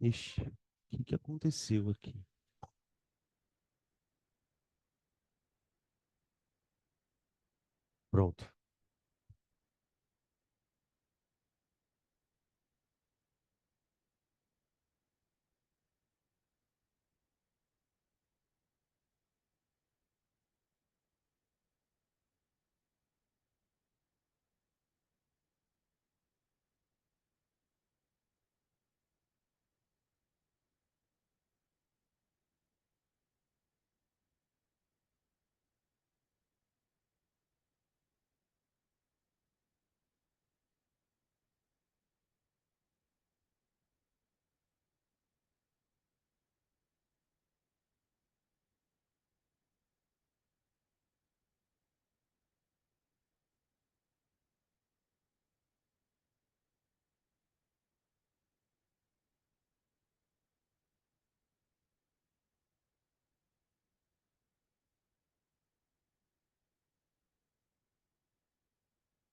Ixi, o que aconteceu aqui? Pronto.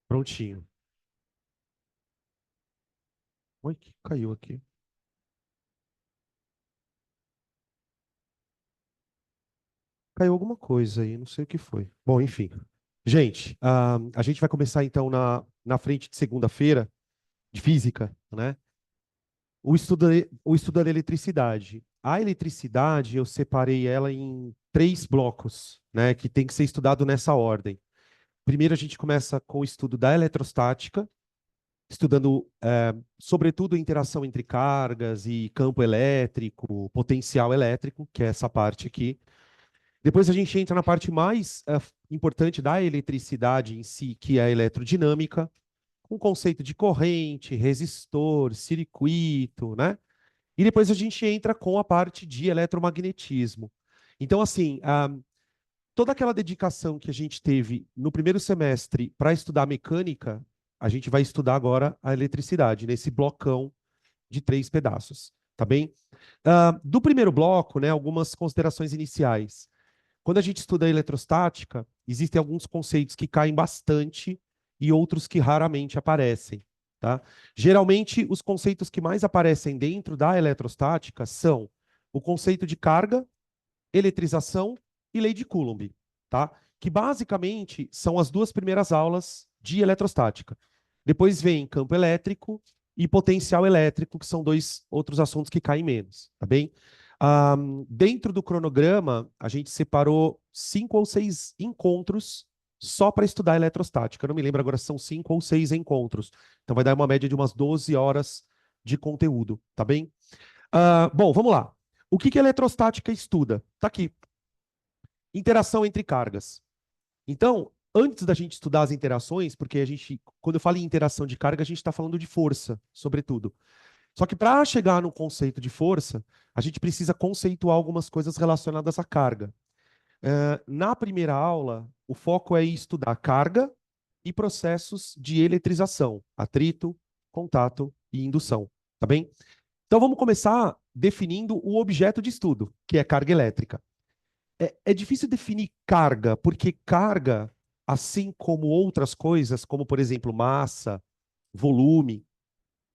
Prontinho. Oi, que caiu aqui. Caiu alguma coisa aí, não sei o que foi. Bom, enfim. Gente, a gente vai começar então na frente de segunda-feira, de física, né? O estudo da eletricidade. A eletricidade, eu separei ela em três blocos, né? Que tem que ser estudado nessa ordem. Primeiro, a gente começa com o estudo da eletrostática, estudando, sobretudo, a interação entre cargas e campo elétrico, potencial elétrico, que é essa parte aqui. Depois a gente entra na parte mais importante da eletricidade em si, que é a eletrodinâmica, com o conceito de corrente, resistor, circuito, né? E depois a gente entra com a parte de eletromagnetismo. Então, assim, toda aquela dedicação que a gente teve no primeiro semestre para estudar mecânica, a gente vai estudar agora a eletricidade, nesse blocão de três pedaços, tá bem? Do primeiro bloco, né, algumas considerações iniciais. Quando a gente estuda a eletrostática, existem alguns conceitos que caem bastante e outros que raramente aparecem, tá? Geralmente, os conceitos que mais aparecem dentro da eletrostática são o conceito de carga, eletrização e lei de Coulomb, tá? Que basicamente são as duas primeiras aulas de eletrostática. Depois vem campo elétrico e potencial elétrico, que são dois outros assuntos que caem menos, tá bem? Dentro do cronograma, a gente separou 5 ou 6 encontros só para estudar eletrostática. Eu não me lembro agora se são 5 ou 6 encontros. Então vai dar uma média de umas 12 horas de conteúdo, tá bem? Bom, vamos lá. O que a eletrostática estuda? Está aqui. Interação entre cargas. Então, antes da gente estudar as interações, porque a gente, quando eu falo em interação de carga, a gente está falando de força, sobretudo. Só que para chegar no conceito de força, a gente precisa conceituar algumas coisas relacionadas à carga. Na primeira aula, o foco é estudar carga e processos de eletrização, atrito, contato e indução, tá bem? Então vamos começar definindo o objeto de estudo, que é carga elétrica. É difícil definir carga, porque carga, assim como outras coisas, como por exemplo massa, volume,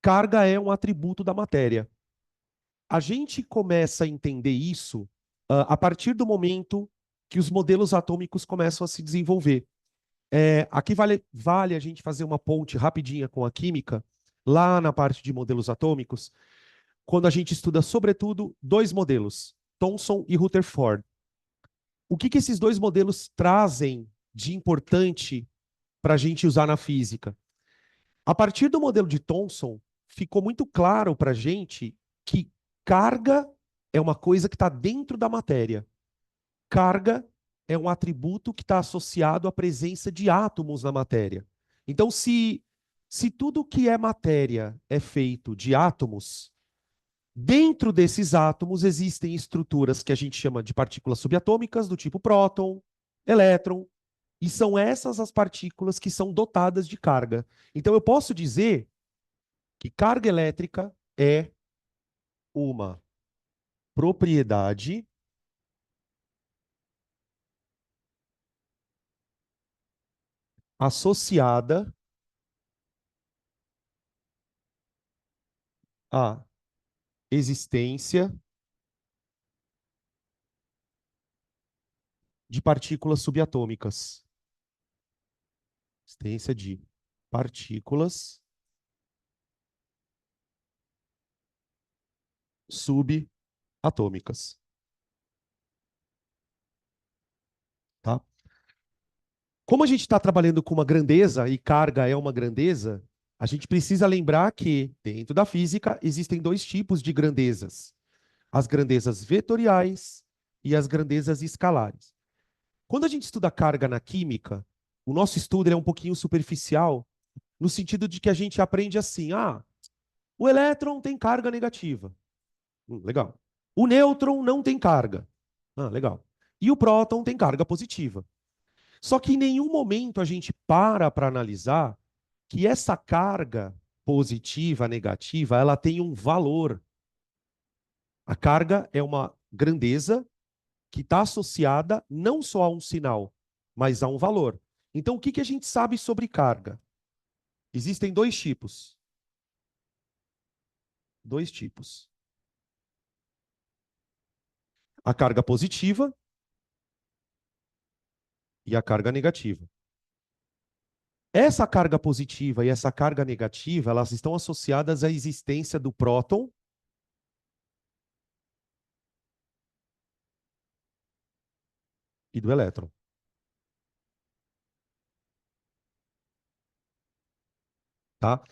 carga é um atributo da matéria. A gente começa a entender isso a partir do momento que os modelos atômicos começam a se desenvolver. Aqui vale a gente fazer uma ponte rapidinha com a química, lá na parte de modelos atômicos, quando a gente estuda, sobretudo, dois modelos, Thomson e Rutherford. O que esses dois modelos trazem de importante para a gente usar na física? A partir do modelo de Thomson, ficou muito claro para a gente que carga é uma coisa que está dentro da matéria. Carga é um atributo que está associado à presença de átomos na matéria. Então, se tudo que é matéria é feito de átomos, dentro desses átomos existem estruturas que a gente chama de partículas subatômicas, do tipo próton, elétron, e são essas as partículas que são dotadas de carga. Então, eu posso dizer que carga elétrica é uma propriedade associada a existência de partículas subatômicas. Existência de partículas subatômicas, tá? Como a gente está trabalhando com uma grandeza e carga é uma grandeza, a gente precisa lembrar que, dentro da física, existem dois tipos de grandezas: as grandezas vetoriais e as grandezas escalares. Quando a gente estuda carga na química, o nosso estudo é um pouquinho superficial, no sentido de que a gente aprende assim: o elétron tem carga negativa. Legal. O nêutron não tem carga. Legal. E o próton tem carga positiva. Só que em nenhum momento a gente para analisar que essa carga positiva, negativa, ela tem um valor. A carga é uma grandeza que está associada não só a um sinal, mas a um valor. Então, o que que a gente sabe sobre carga? Existem dois tipos. Dois tipos. A carga positiva e a carga negativa. Essa carga positiva e essa carga negativa, elas estão associadas à existência do próton e do elétron, tá?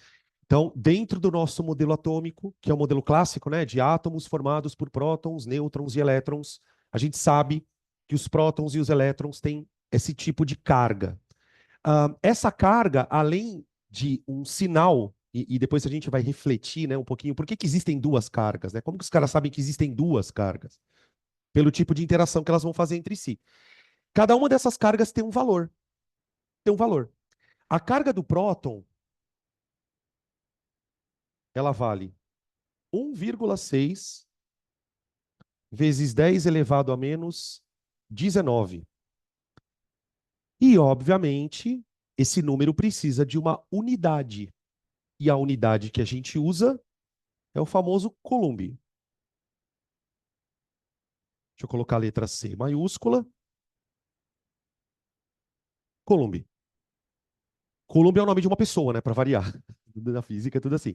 Então, dentro do nosso modelo atômico, que é o modelo clássico, né, de átomos formados por prótons, nêutrons e elétrons, a gente sabe que os prótons e os elétrons têm esse tipo de carga. Essa carga, além de um sinal, e depois a gente vai refletir, né, um pouquinho, por que que existem duas cargas, né? Como que os caras sabem que existem duas cargas? Pelo tipo de interação que elas vão fazer entre si. Cada uma dessas cargas tem um valor. Tem um valor. A carga do próton, ela vale 1,6 vezes 10 elevado a menos 19. E, obviamente, esse número precisa de uma unidade. E a unidade que a gente usa é o famoso Coulomb. Deixa eu colocar a letra C maiúscula. Coulomb. Coulomb é o nome de uma pessoa, né? Para variar. Na física é tudo assim.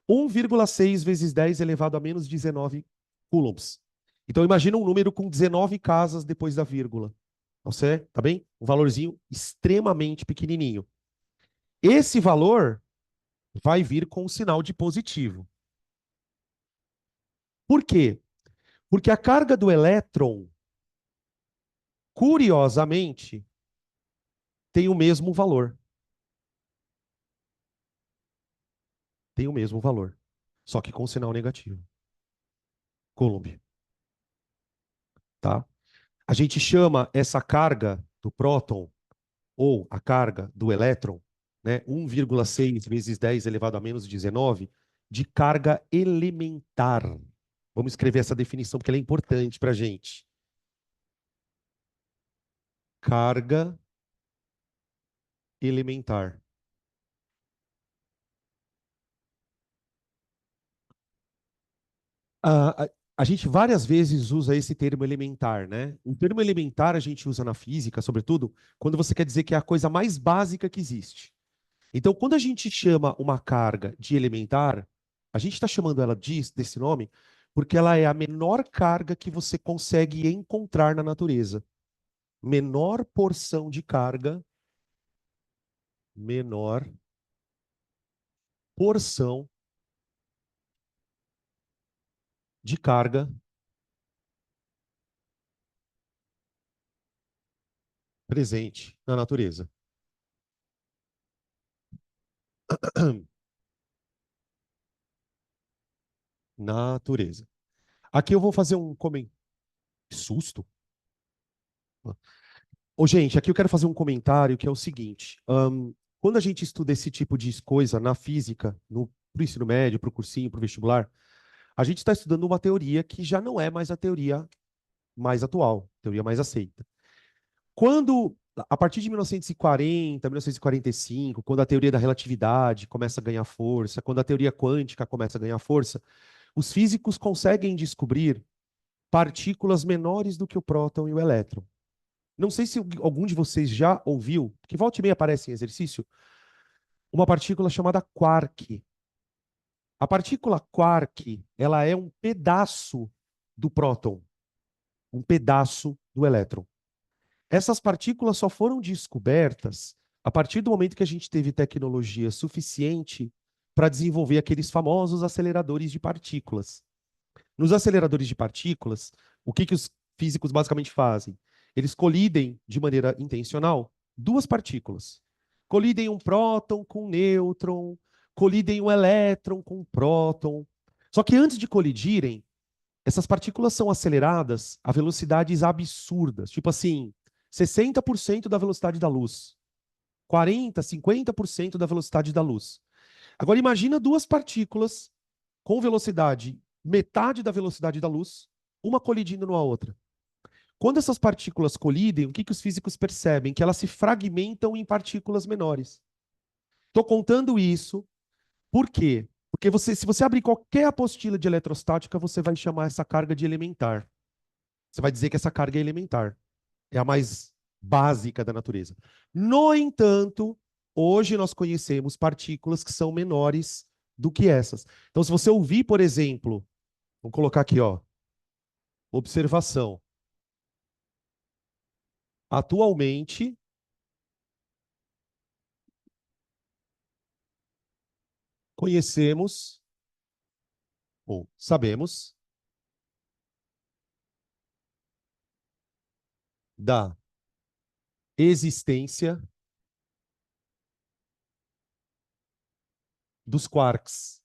1,6 vezes 10 elevado a menos 19 coulombs. Então, imagina um número com 19 casas depois da vírgula. Você, tá bem? Um valorzinho extremamente pequenininho. Esse valor vai vir com o sinal de positivo. Por quê? Porque a carga do elétron, curiosamente, tem o mesmo valor. Tem o mesmo valor. Só que com sinal negativo. Coulomb. Tá? A gente chama essa carga do próton, ou a carga do elétron, né, 1,6 vezes 10 elevado a menos 19, de carga elementar. Vamos escrever essa definição porque ela é importante para a gente. Carga elementar. A gente várias vezes usa esse termo elementar, né? O termo elementar a gente usa na física, sobretudo, quando você quer dizer que é a coisa mais básica que existe. Então, quando a gente chama uma carga de elementar, a gente está chamando ela desse nome porque ela é a menor carga que você consegue encontrar na natureza. Menor porção de carga, menor porção de carga presente na natureza. Natureza. Aqui eu vou fazer um comentário. Susto? Ô, gente, aqui eu quero fazer um comentário que é o seguinte. Quando a gente estuda esse tipo de coisa na física, pro ensino médio, pro cursinho, pro vestibular, a gente está estudando uma teoria que já não é mais a teoria mais atual, teoria mais aceita. Quando, a partir de 1940, 1945, quando a teoria da relatividade começa a ganhar força, quando a teoria quântica começa a ganhar força, Os físicos conseguem descobrir partículas menores do que o próton e o elétron. Não sei se algum de vocês já ouviu, que volta e meia aparece em exercício, uma partícula chamada quark. A partícula quark, ela é um pedaço do próton, um pedaço do elétron. Essas partículas só foram descobertas a partir do momento que a gente teve tecnologia suficiente para desenvolver aqueles famosos aceleradores de partículas. Nos aceleradores de partículas, o que os físicos basicamente fazem? Eles colidem de maneira intencional duas partículas. Colidem um próton com um nêutron, colidem um elétron com um próton. Só que antes de colidirem, essas partículas são aceleradas a velocidades absurdas, tipo assim, 60% da velocidade da luz, 40, 50% da velocidade da luz. Agora imagina duas partículas com velocidade metade da velocidade da luz, uma colidindo numa outra. Quando essas partículas colidem, o que os físicos percebem? Que elas se fragmentam em partículas menores. Estou contando isso por quê? Porque se você abrir qualquer apostila de eletrostática, você vai chamar essa carga de elementar. Você vai dizer que essa carga é elementar. É a mais básica da natureza. No entanto, hoje nós conhecemos partículas que são menores do que essas. Então, se você ouvir, por exemplo, vamos colocar aqui, ó, observação. Atualmente, conhecemos ou sabemos da existência dos quarks,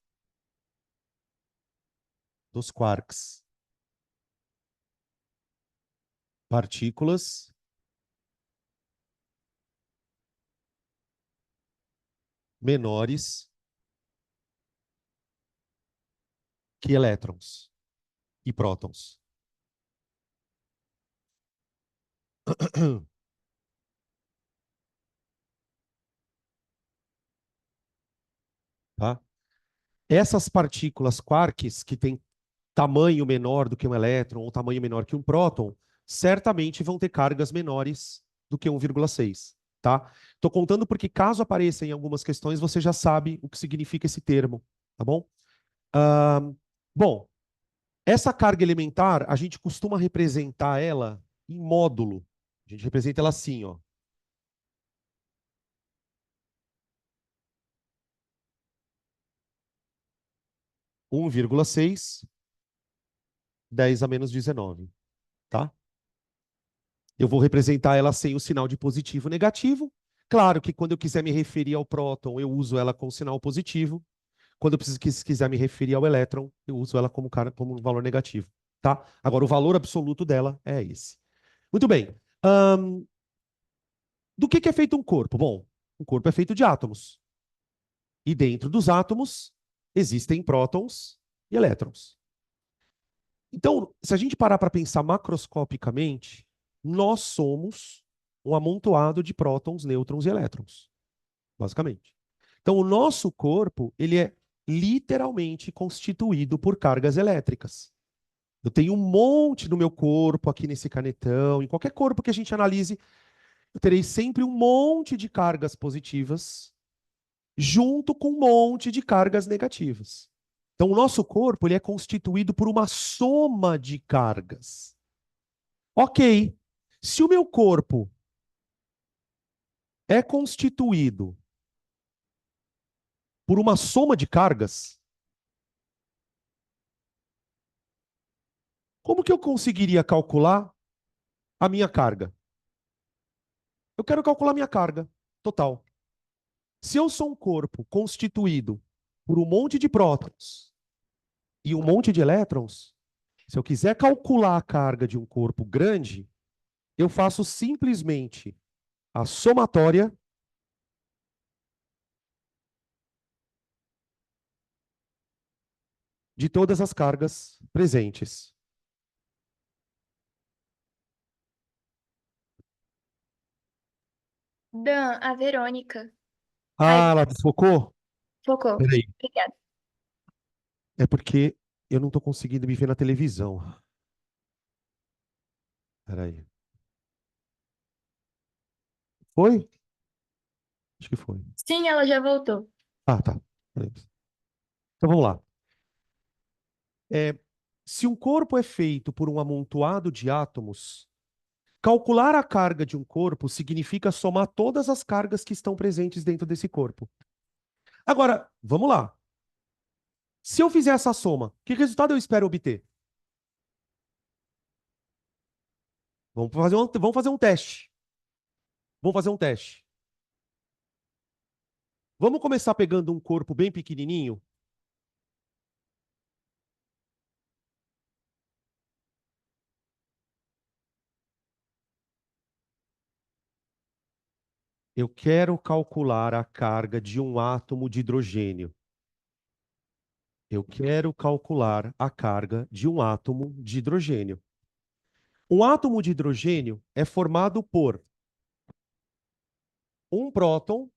dos quarks, partículas menores que elétrons e prótons. Tá? Essas partículas quarks, que têm tamanho menor do que um elétron ou tamanho menor que um próton, certamente vão ter cargas menores do que 1,6. Tá? Estou contando porque, caso apareça em algumas questões, você já sabe o que significa esse termo. Tá bom? Ah, bom, essa carga elementar, a gente costuma representar ela em módulo. A gente representa ela assim, ó. 1,6, 10 a menos 19, tá? Eu vou representar ela sem o sinal de positivo e negativo. Claro que quando eu quiser me referir ao próton, eu uso ela com sinal positivo. Quando eu quiser me referir ao elétron, eu uso ela como um valor negativo, tá? Agora, o valor absoluto dela é esse. Muito bem. Do que é feito um corpo? Bom, um corpo é feito de átomos. E dentro dos átomos existem prótons e elétrons. Então, se a gente parar para pensar macroscopicamente, nós somos um amontoado de prótons, nêutrons e elétrons, basicamente. Então, o nosso corpo, ele é literalmente constituído por cargas elétricas. Eu tenho um monte no meu corpo, aqui nesse canetão, em qualquer corpo que a gente analise, eu terei sempre um monte de cargas positivas junto com um monte de cargas negativas. Então, o nosso corpo ele é constituído por uma soma de cargas. Ok, se o meu corpo é constituído por uma soma de cargas, como que eu conseguiria calcular a minha carga? Eu quero calcular minha carga total. Se eu sou um corpo constituído por um monte de prótons e um monte de elétrons, se eu quiser calcular a carga de um corpo grande, eu faço simplesmente a somatória de todas as cargas presentes. Dan, a Verônica. Ai, Ah, ela desfocou? focou. Peraí. Obrigada. É porque Eu não estou conseguindo me ver na televisão. Peraí. Foi? Acho que foi. Sim, ela já voltou. Ah, tá. Beleza. Então vamos lá. É, se um corpo é feito por um amontoado de átomos, calcular a carga de um corpo significa somar todas as cargas que estão presentes dentro desse corpo. Agora, vamos lá. Se eu fizer essa soma, que resultado eu espero obter? Vamos fazer um teste. Vamos fazer um teste. Vamos começar pegando um corpo bem pequenininho. Eu quero calcular a carga de um átomo de hidrogênio. Eu quero calcular a carga de um átomo de hidrogênio. Um átomo de hidrogênio é formado por um próton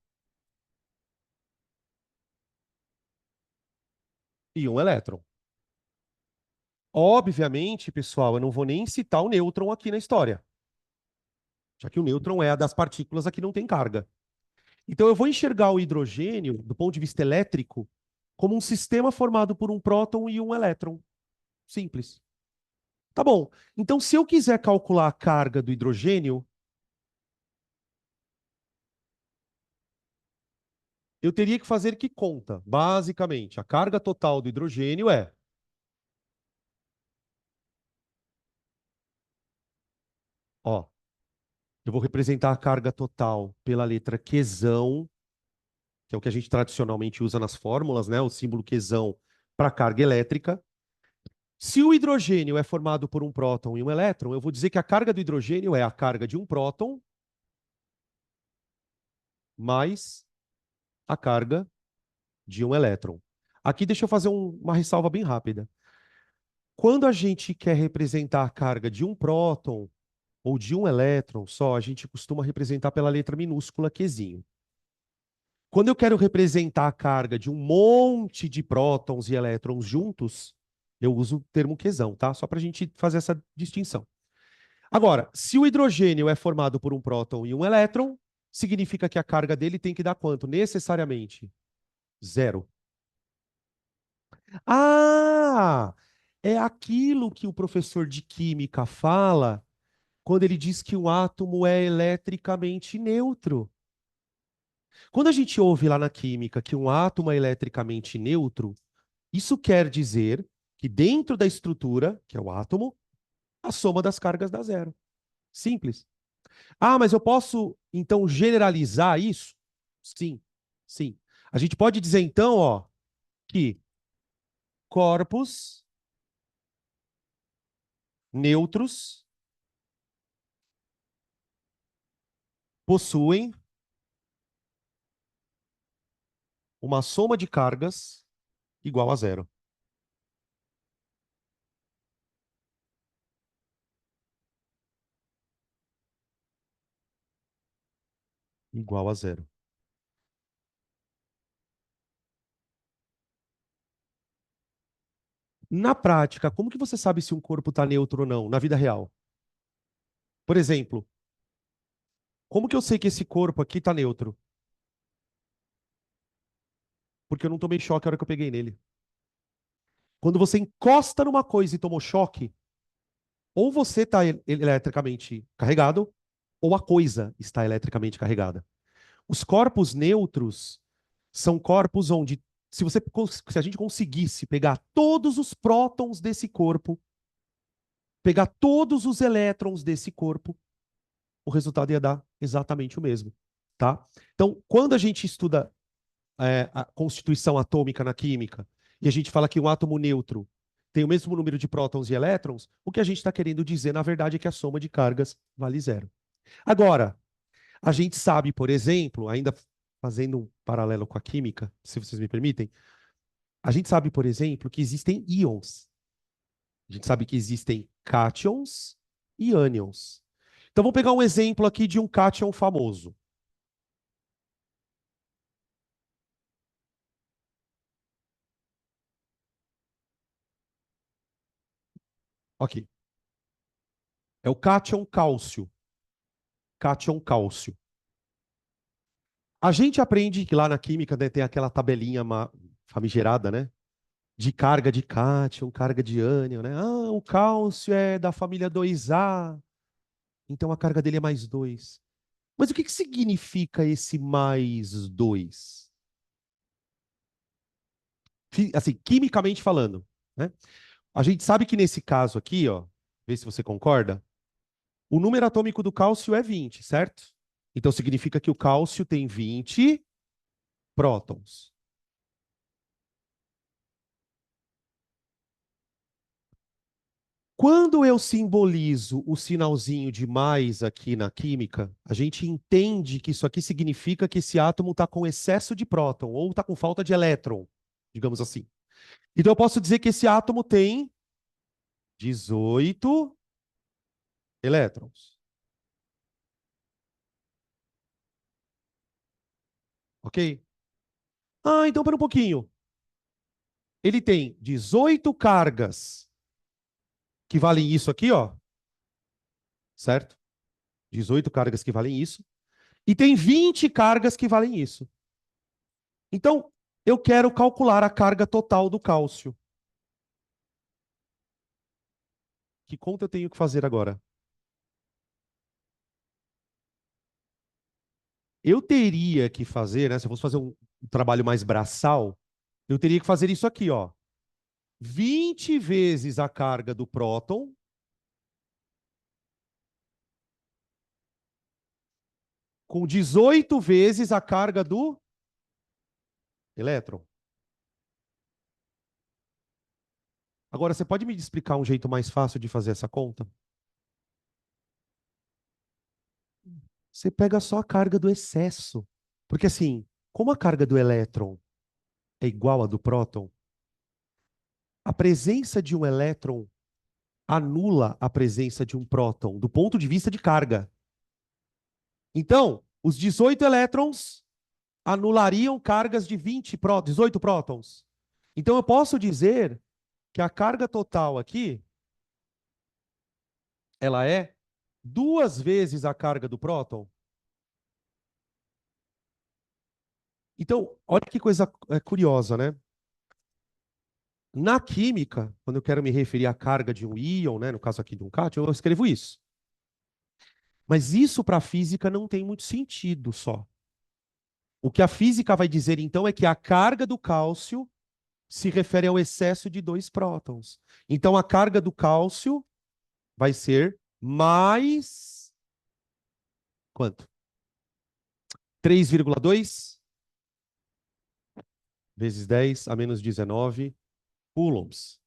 e um elétron. Obviamente, pessoal, eu não vou nem citar o nêutron aqui na história, já que o nêutron é a das partículas a que não tem carga. Então, eu vou enxergar o hidrogênio, do ponto de vista elétrico, como um sistema formado por um próton e um elétron. Simples. Tá bom. Então, se eu quiser calcular a carga do hidrogênio, eu teria que fazer que conta? Basicamente, a carga total do hidrogênio é, ó, eu vou representar a carga total pela letra Qzão, que é o que a gente tradicionalmente usa nas fórmulas, né? O símbolo Qzão para carga elétrica. Se o hidrogênio é formado por um próton e um elétron, eu vou dizer que a carga do hidrogênio é a carga de um próton mais a carga de um elétron. Aqui deixa eu fazer uma ressalva bem rápida. Quando a gente quer representar a carga de um próton ou de um elétron só, a gente costuma representar pela letra minúscula Qzinho. Quando eu quero representar a carga de um monte de prótons e elétrons juntos, eu uso o termo Qzão, tá? Só para a gente fazer essa distinção. Agora, se o hidrogênio é formado por um próton e um elétron, significa que a carga dele tem que dar quanto? Necessariamente zero. Ah! É aquilo que o professor de química fala quando ele diz que um átomo é eletricamente neutro. Quando a gente ouve lá na química que um átomo é eletricamente neutro, isso quer dizer que dentro da estrutura, que é o átomo, a soma das cargas dá zero. Simples. Ah, mas eu posso então generalizar isso? Sim, sim. A gente pode dizer então, ó, que corpos neutros possuem uma soma de cargas igual a zero. Igual a zero. Na prática, como que você sabe se um corpo está neutro ou não, na vida real? Por exemplo, como que eu sei que esse corpo aqui está neutro? Porque eu não tomei choque a hora que eu peguei nele. Quando você encosta numa coisa e tomou choque, ou você está eletricamente carregado, ou a coisa está eletricamente carregada. Os corpos neutros são corpos onde, se a gente conseguisse pegar todos os prótons desse corpo, pegar todos os elétrons desse corpo, o resultado ia dar exatamente o mesmo, tá? Então, quando a gente estuda a constituição atômica na química e a gente fala que um átomo neutro tem o mesmo número de prótons e elétrons, o que a gente está querendo dizer, na verdade, é que a soma de cargas vale zero. Agora, a gente sabe, por exemplo, ainda fazendo um paralelo com a química, se vocês me permitem, a gente sabe, por exemplo, que existem íons. A gente sabe que existem cátions e ânions. Então, vamos pegar um exemplo aqui de um cátion famoso. Ok. É o cátion cálcio. Cátion cálcio. A gente aprende que lá na química, né, tem aquela tabelinha famigerada, né? De carga de cátion, carga de ânion, né? Ah, o cálcio é da família 2A, então a carga dele é mais 2. Mas o que que significa esse mais 2? Assim, quimicamente falando, né? A gente sabe que nesse caso aqui, ó, vê se você concorda, o número atômico do cálcio é 20, certo? Então significa que o cálcio tem 20 prótons. Quando eu simbolizo o sinalzinho de mais aqui na química, a gente entende que isso aqui significa que esse átomo está com excesso de próton ou está com falta de elétron, digamos assim. Então eu posso dizer que esse átomo tem 18 elétrons. Ok? Ah, então pera um pouquinho. Ele tem 18 cargas que valem isso aqui, ó. Certo? 18 cargas que valem isso. E tem 20 cargas que valem isso. Então, eu quero calcular a carga total do cálcio. Que conta eu tenho que fazer agora? Eu teria que fazer, né? Se eu fosse fazer um trabalho mais braçal, eu teria que fazer isso aqui, ó. 20 vezes a carga do próton com 18 vezes a carga do elétron. Agora, você pode me explicar um jeito mais fácil de fazer essa conta? Você pega só a carga do excesso. Porque assim, como a carga do elétron é igual à do próton, a presença de um elétron anula a presença de um próton do ponto de vista de carga. Então, os 18 elétrons anulariam cargas de 18 prótons. Então, eu posso dizer que a carga total aqui, ela é 2 vezes a carga do próton. Então, olha que coisa curiosa, né? Na química, quando eu quero me referir à carga de um íon, né, no caso aqui de um cátion, eu escrevo isso. Mas isso para a física não tem muito sentido só. O que a física vai dizer então é que a carga do cálcio se refere ao excesso de 2 prótons. Então a carga do cálcio vai ser mais quanto? 3,2 vezes 10 a menos 19 coulombs.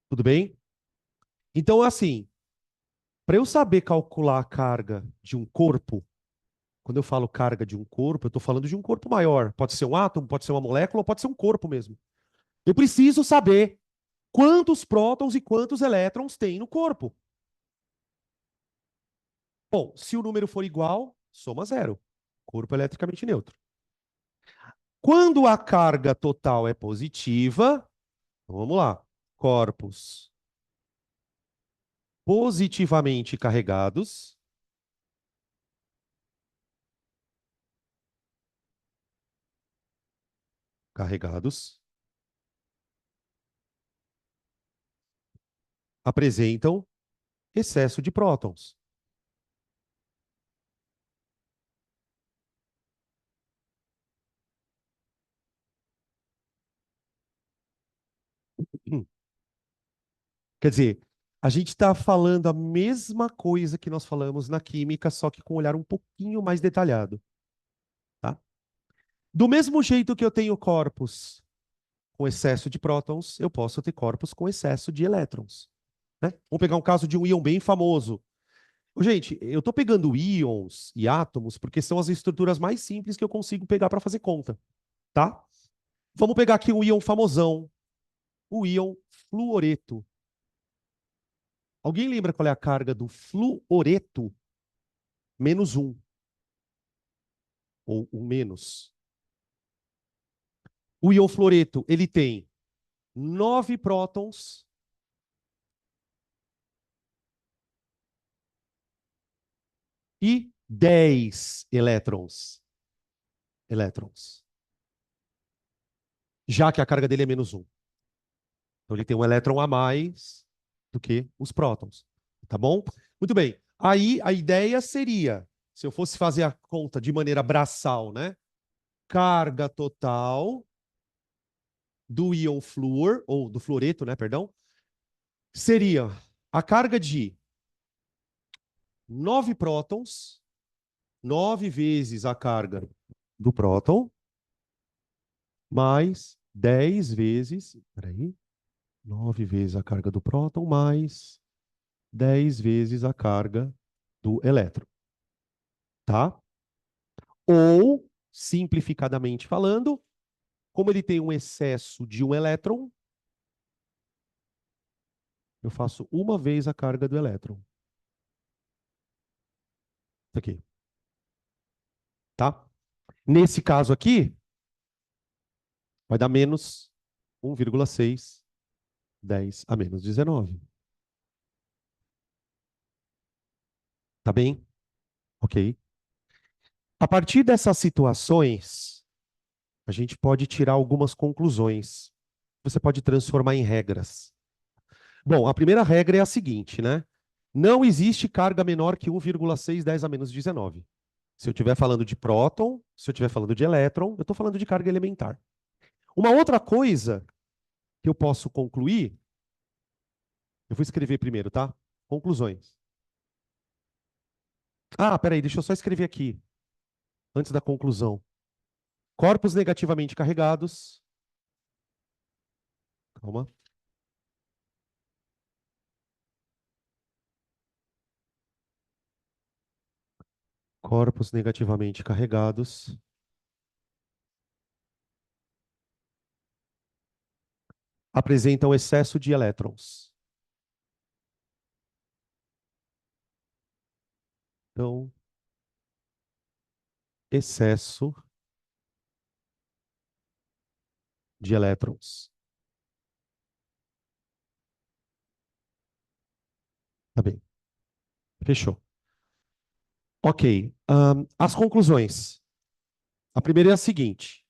Tudo bem? Então, assim, para eu saber calcular a carga de um corpo, quando eu falo carga de um corpo, eu estou falando de um corpo maior. Pode ser um átomo, pode ser uma molécula, pode ser um corpo mesmo. Eu preciso saber quantos prótons e quantos elétrons tem no corpo. Bom, se o número for igual, soma zero. Corpo eletricamente neutro. Quando a carga total é positiva, então vamos lá. Corpos positivamente carregados, carregados, apresentam excesso de prótons. Quer dizer, a gente está falando a mesma coisa que nós falamos na química, só que com um olhar um pouquinho mais detalhado, tá? Do mesmo jeito que eu tenho corpos com excesso de prótons, eu posso ter corpos com excesso de elétrons, né? Vamos pegar um caso de um íon bem famoso. Gente, eu estou pegando íons e átomos porque são as estruturas mais simples que eu consigo pegar para fazer conta, tá? Vamos pegar aqui um íon famosão, o íon fluoreto. Alguém lembra qual é a carga do fluoreto? -1, ou um menos. O íon fluoreto, ele tem 9 prótons e 10 elétrons. Já que a carga dele é menos 1. Então ele tem um elétron a mais do que os prótons. Tá bom? Muito bem. Aí a ideia seria, se eu fosse fazer a conta de maneira braçal, né? Carga total do íon flúor, ou do fluoreto, né, perdão, seria a carga de 9 prótons, 9 vezes a carga do próton, mais 10 vezes, peraí, 9 vezes a carga do próton, mais 10 vezes a carga do elétron, tá? Ou, simplificadamente falando, como ele tem um excesso de um elétron, eu faço uma vez a carga do elétron. Isso aqui, tá? Nesse caso aqui, vai dar menos 1,6, 10 a menos 19. Tá bem? Ok. A partir dessas situações, a gente pode tirar algumas conclusões. Você pode transformar em regras. Bom, a primeira regra é a seguinte, né? Não existe carga menor que 1,6, 10 a menos 19. Se eu estiver falando de próton, se eu estiver falando de elétron, eu estou falando de carga elementar. Uma outra coisa que eu posso concluir, eu vou escrever primeiro, tá? Conclusões. Ah, peraí, deixa eu só escrever aqui, antes da conclusão. Corpos negativamente carregados. Calma. Corpos negativamente carregados apresentam excesso de elétrons. Então, excesso de elétrons. Tá bem. Fechou. Ok. As conclusões. A primeira é a seguinte.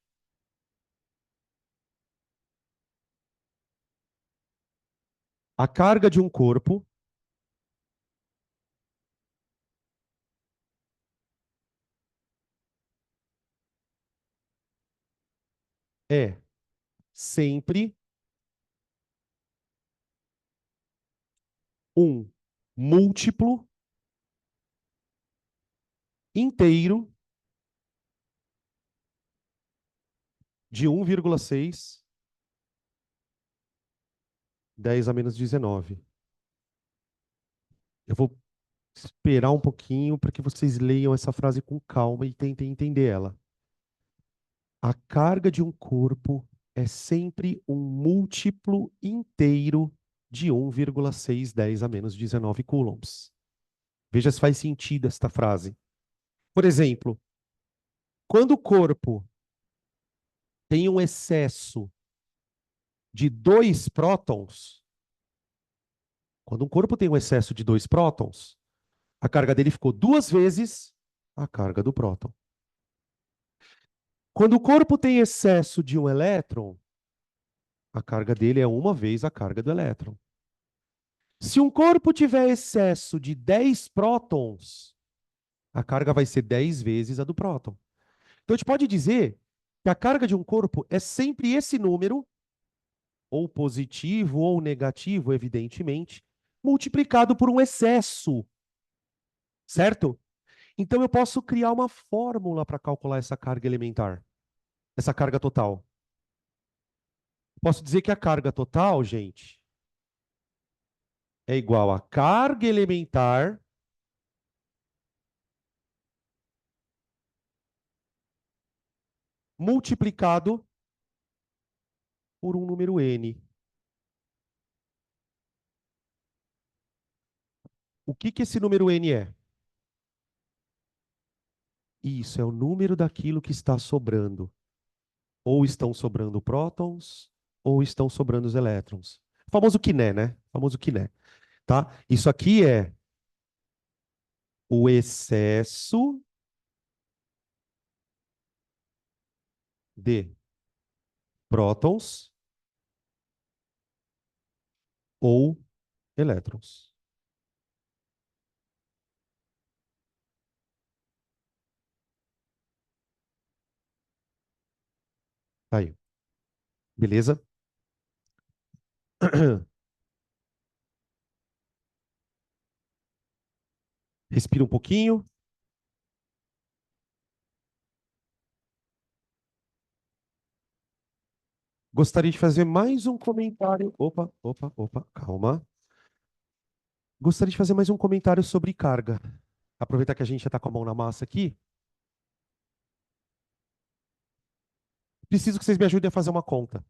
A carga de um corpo é sempre um múltiplo inteiro de 1,6, 10 a menos 19. Eu vou esperar um pouquinho para que vocês leiam essa frase com calma e tentem entender ela. A carga de um corpo é sempre um múltiplo inteiro de 1,6, 10 a menos 19 coulombs. Veja se faz sentido esta frase. Por exemplo, quando o corpo tem um excesso de 2 prótons, quando um corpo tem um excesso de 2 prótons, a carga dele ficou 2 vezes a carga do próton. Quando o corpo tem excesso de um elétron, a carga dele é uma vez a carga do elétron. Se um corpo tiver excesso de 10 prótons, a carga vai ser 10 vezes a do próton. Então a gente pode dizer que a carga de um corpo é sempre esse número, ou positivo ou negativo, evidentemente, multiplicado por um excesso, certo? Então eu posso criar uma fórmula para calcular essa carga elementar, essa carga total. Posso dizer que a carga total, gente, é igual a carga elementar multiplicado por um número n. O que esse número n é? Isso, é o número daquilo que está sobrando. Ou estão sobrando prótons, ou estão sobrando os elétrons. O famoso quiné, né? O famoso quiné. Tá? Isso aqui é o excesso de prótons ou elétrons. Aí, beleza? Respira um pouquinho. Gostaria de fazer mais um comentário. Opa, opa, opa, calma. Gostaria de fazer mais um comentário sobre carga. Aproveitar que a gente já está com a mão na massa aqui. Preciso que vocês me ajudem a fazer uma conta.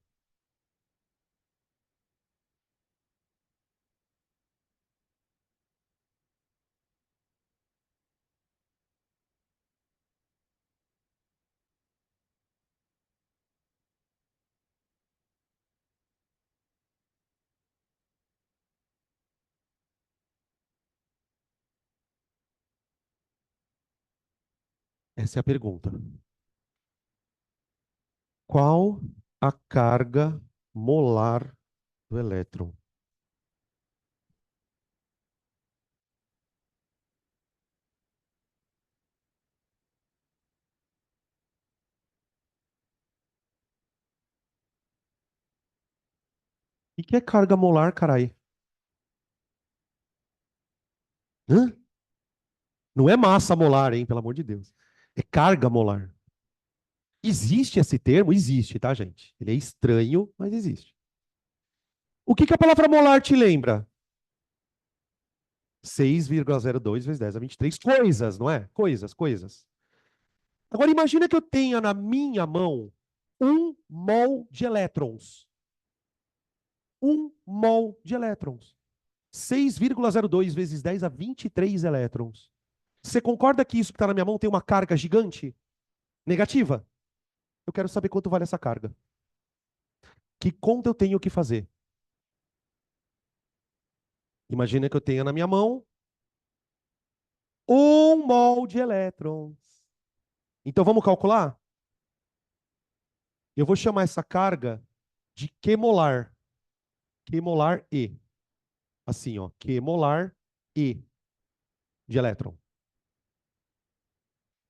Essa é a pergunta. Qual a carga molar do elétron? O que é carga molar, carai? Hã? Não é massa molar, hein? Pelo amor de Deus. É carga molar. Existe esse termo? Existe, tá, gente? Ele é estranho, mas existe. O que a palavra molar te lembra? 6,02 vezes 10 a 23. Coisas, não é? Coisas, coisas. Agora imagina que eu tenha na minha mão 1 mol de elétrons. 1 mol de elétrons. 6,02 vezes 10 a 23 elétrons. Você concorda que isso que está na minha mão tem uma carga gigante? Negativa? Eu quero saber quanto vale essa carga. Que conta eu tenho que fazer? Imagina que eu tenha na minha mão 1 mol de elétrons. Então vamos calcular? Eu vou chamar essa carga de Q molar. Q molar E. Assim, ó. Q molar E de elétron.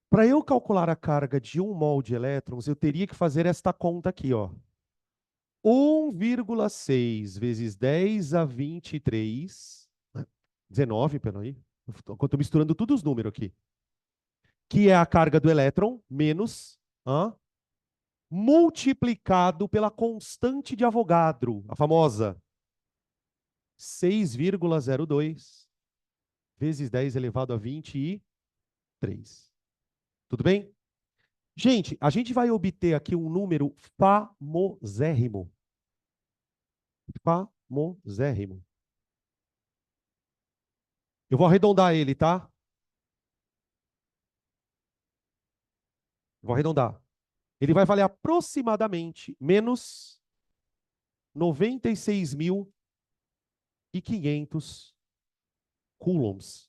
Para eu calcular a carga de 1 mol de elétrons, eu teria que fazer esta conta aqui, ó. 1,6 vezes 10 a 23, 19, peraí. Eu estou misturando todos os números aqui. Que é a carga do elétron, menos, multiplicado pela constante de Avogadro, a famosa 6,02 vezes 10 elevado a 23. Tudo bem? Gente, a gente vai obter aqui um número famosérrimo. Famosérrimo. Eu vou arredondar ele, tá? Vou arredondar. Ele vai valer aproximadamente menos 96.500 coulombs.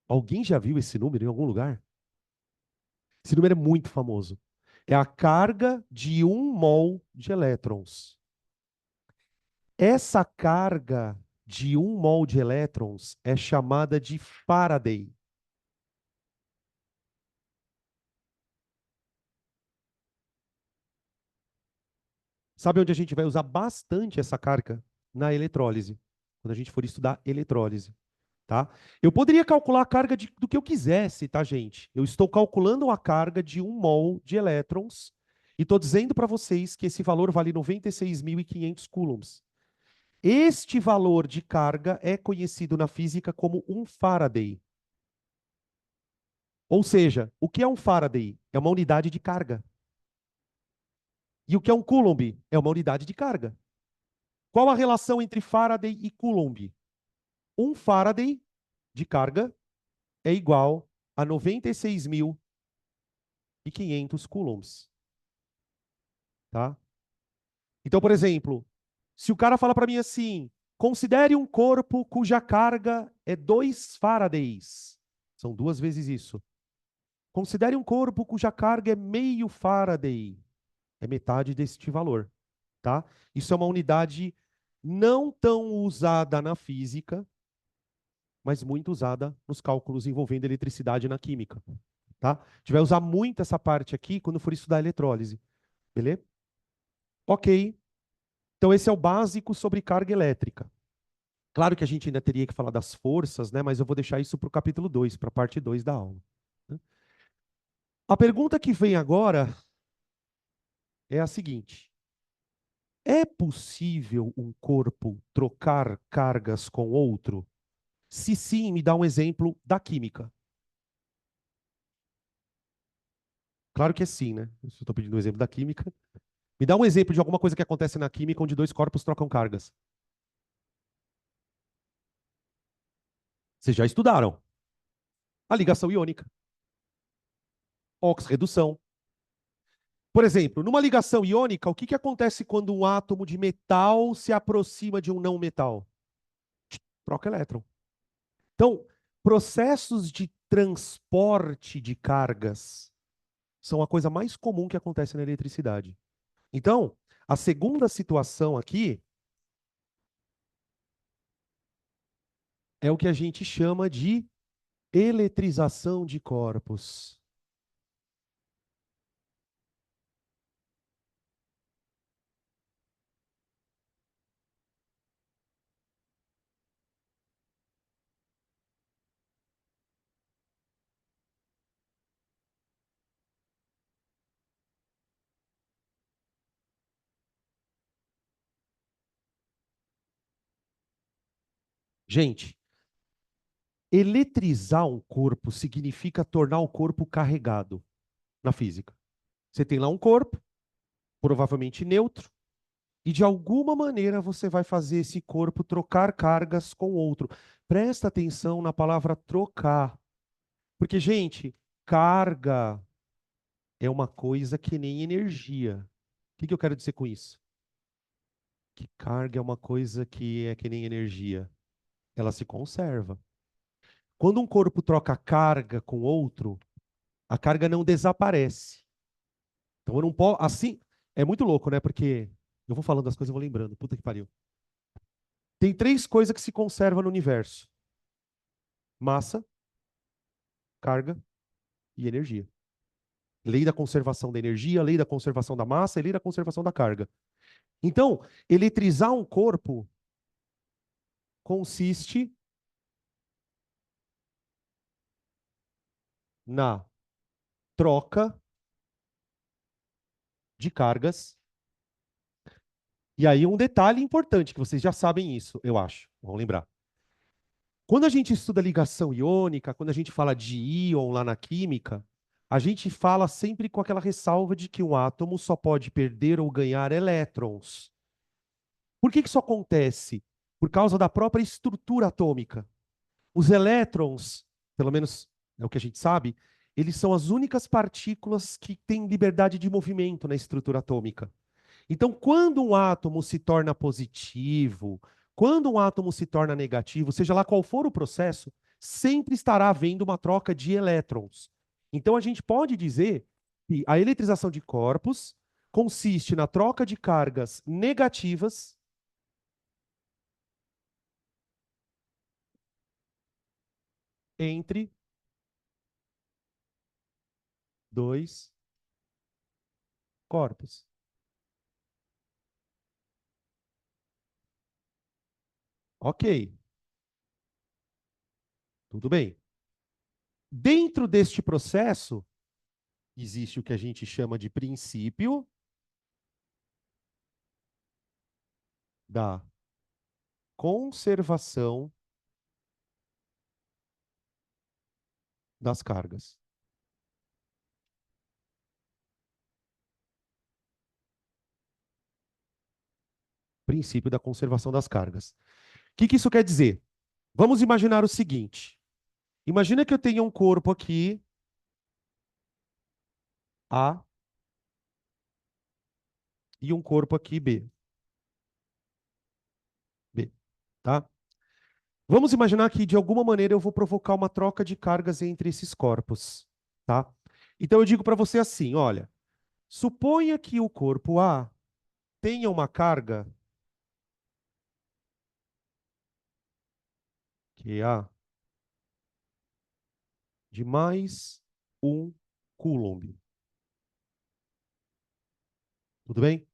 Alguém já viu esse número em algum lugar? Esse número é muito famoso. É a carga de 1 mol de elétrons. Essa carga de 1 mol de elétrons é chamada de Faraday. Sabe onde a gente vai usar bastante essa carga? Na eletrólise. Quando a gente for estudar eletrólise. Tá? Eu poderia calcular a carga do que eu quisesse, tá, gente? Eu estou calculando a carga de 1 mol de elétrons e estou dizendo para vocês que esse valor vale 96.500 coulombs. Este valor de carga é conhecido na física como um Faraday. Ou seja, o que é um Faraday? É uma unidade de carga. E o que é um Coulomb? É uma unidade de carga. Qual a relação entre Faraday e Coulomb? Um Faraday de carga é igual a 96.500 coulombs. Tá? Então, por exemplo, se o cara fala para mim assim, Considere um corpo cuja carga é 2 faradays. São 2 vezes isso. Considere um corpo cuja carga é meio Faraday. É metade deste valor, tá? Isso é uma unidade não tão usada na física, mas muito usada nos cálculos envolvendo eletricidade na química, tá? A gente vai usar muito essa parte aqui quando for estudar eletrólise, beleza? Ok. Então esse é o básico sobre carga elétrica. Claro que a gente ainda teria que falar das forças, né? Mas eu vou deixar isso para o capítulo 2, para a parte 2 da aula, né? A pergunta que vem agora é a seguinte: é possível um corpo trocar cargas com outro? Se sim, me dá um exemplo da química. Claro que é sim, né? Eu estou pedindo um exemplo da química. Me dá um exemplo de alguma coisa que acontece na química onde 2 corpos trocam cargas. Vocês já estudaram. A ligação iônica, oxirredução. Por exemplo, numa ligação iônica, o que acontece quando um átomo de metal se aproxima de um não metal? Troca elétron. Então, processos de transporte de cargas são a coisa mais comum que acontece na eletricidade. Então, a segunda situação aqui é o que a gente chama de eletrização de corpos. Gente, eletrizar um corpo significa tornar o corpo carregado na física. Você tem lá um corpo, provavelmente neutro, e de alguma maneira você vai fazer esse corpo trocar cargas com outro. Presta atenção na palavra trocar. Porque, gente, carga é uma coisa que nem energia. O que eu quero dizer com isso? Que carga é uma coisa que é que nem energia. Ela se conserva. Quando um corpo troca carga com outro, a carga não desaparece. Então eu não posso. Assim, é muito louco, né? Porque eu vou falando as coisas e vou lembrando. Puta que pariu. Tem 3 coisas que se conservam no universo: massa, carga e energia. Lei da conservação da energia, lei da conservação da massa e lei da conservação da carga. Então, eletrizar um corpo consiste na troca de cargas. E aí, um detalhe importante, que vocês já sabem isso, eu acho. Vamos lembrar. Quando a gente estuda ligação iônica, quando a gente fala de íon lá na química, a gente fala sempre com aquela ressalva de que um átomo só pode perder ou ganhar elétrons. Por que isso acontece? Por causa da própria estrutura atômica. Os elétrons, pelo menos é o que a gente sabe, eles são as únicas partículas que têm liberdade de movimento na estrutura atômica. Então, quando um átomo se torna positivo, quando um átomo se torna negativo, seja lá qual for o processo, sempre estará havendo uma troca de elétrons. Então, a gente pode dizer que a eletrização de corpos consiste na troca de cargas negativas entre 2 corpos. Ok, tudo bem. Dentro deste processo, existe o que a gente chama de princípio da conservação das cargas. Princípio da conservação das cargas. O que isso quer dizer? Vamos imaginar o seguinte. Imagina que eu tenha um corpo aqui, A, e um corpo aqui, B. B. tá? Vamos imaginar que, de alguma maneira, eu vou provocar uma troca de cargas entre esses corpos, tá? Então, eu digo para você assim, olha, suponha que o corpo A tenha uma carga QA de mais 1 coulomb. Tudo bem?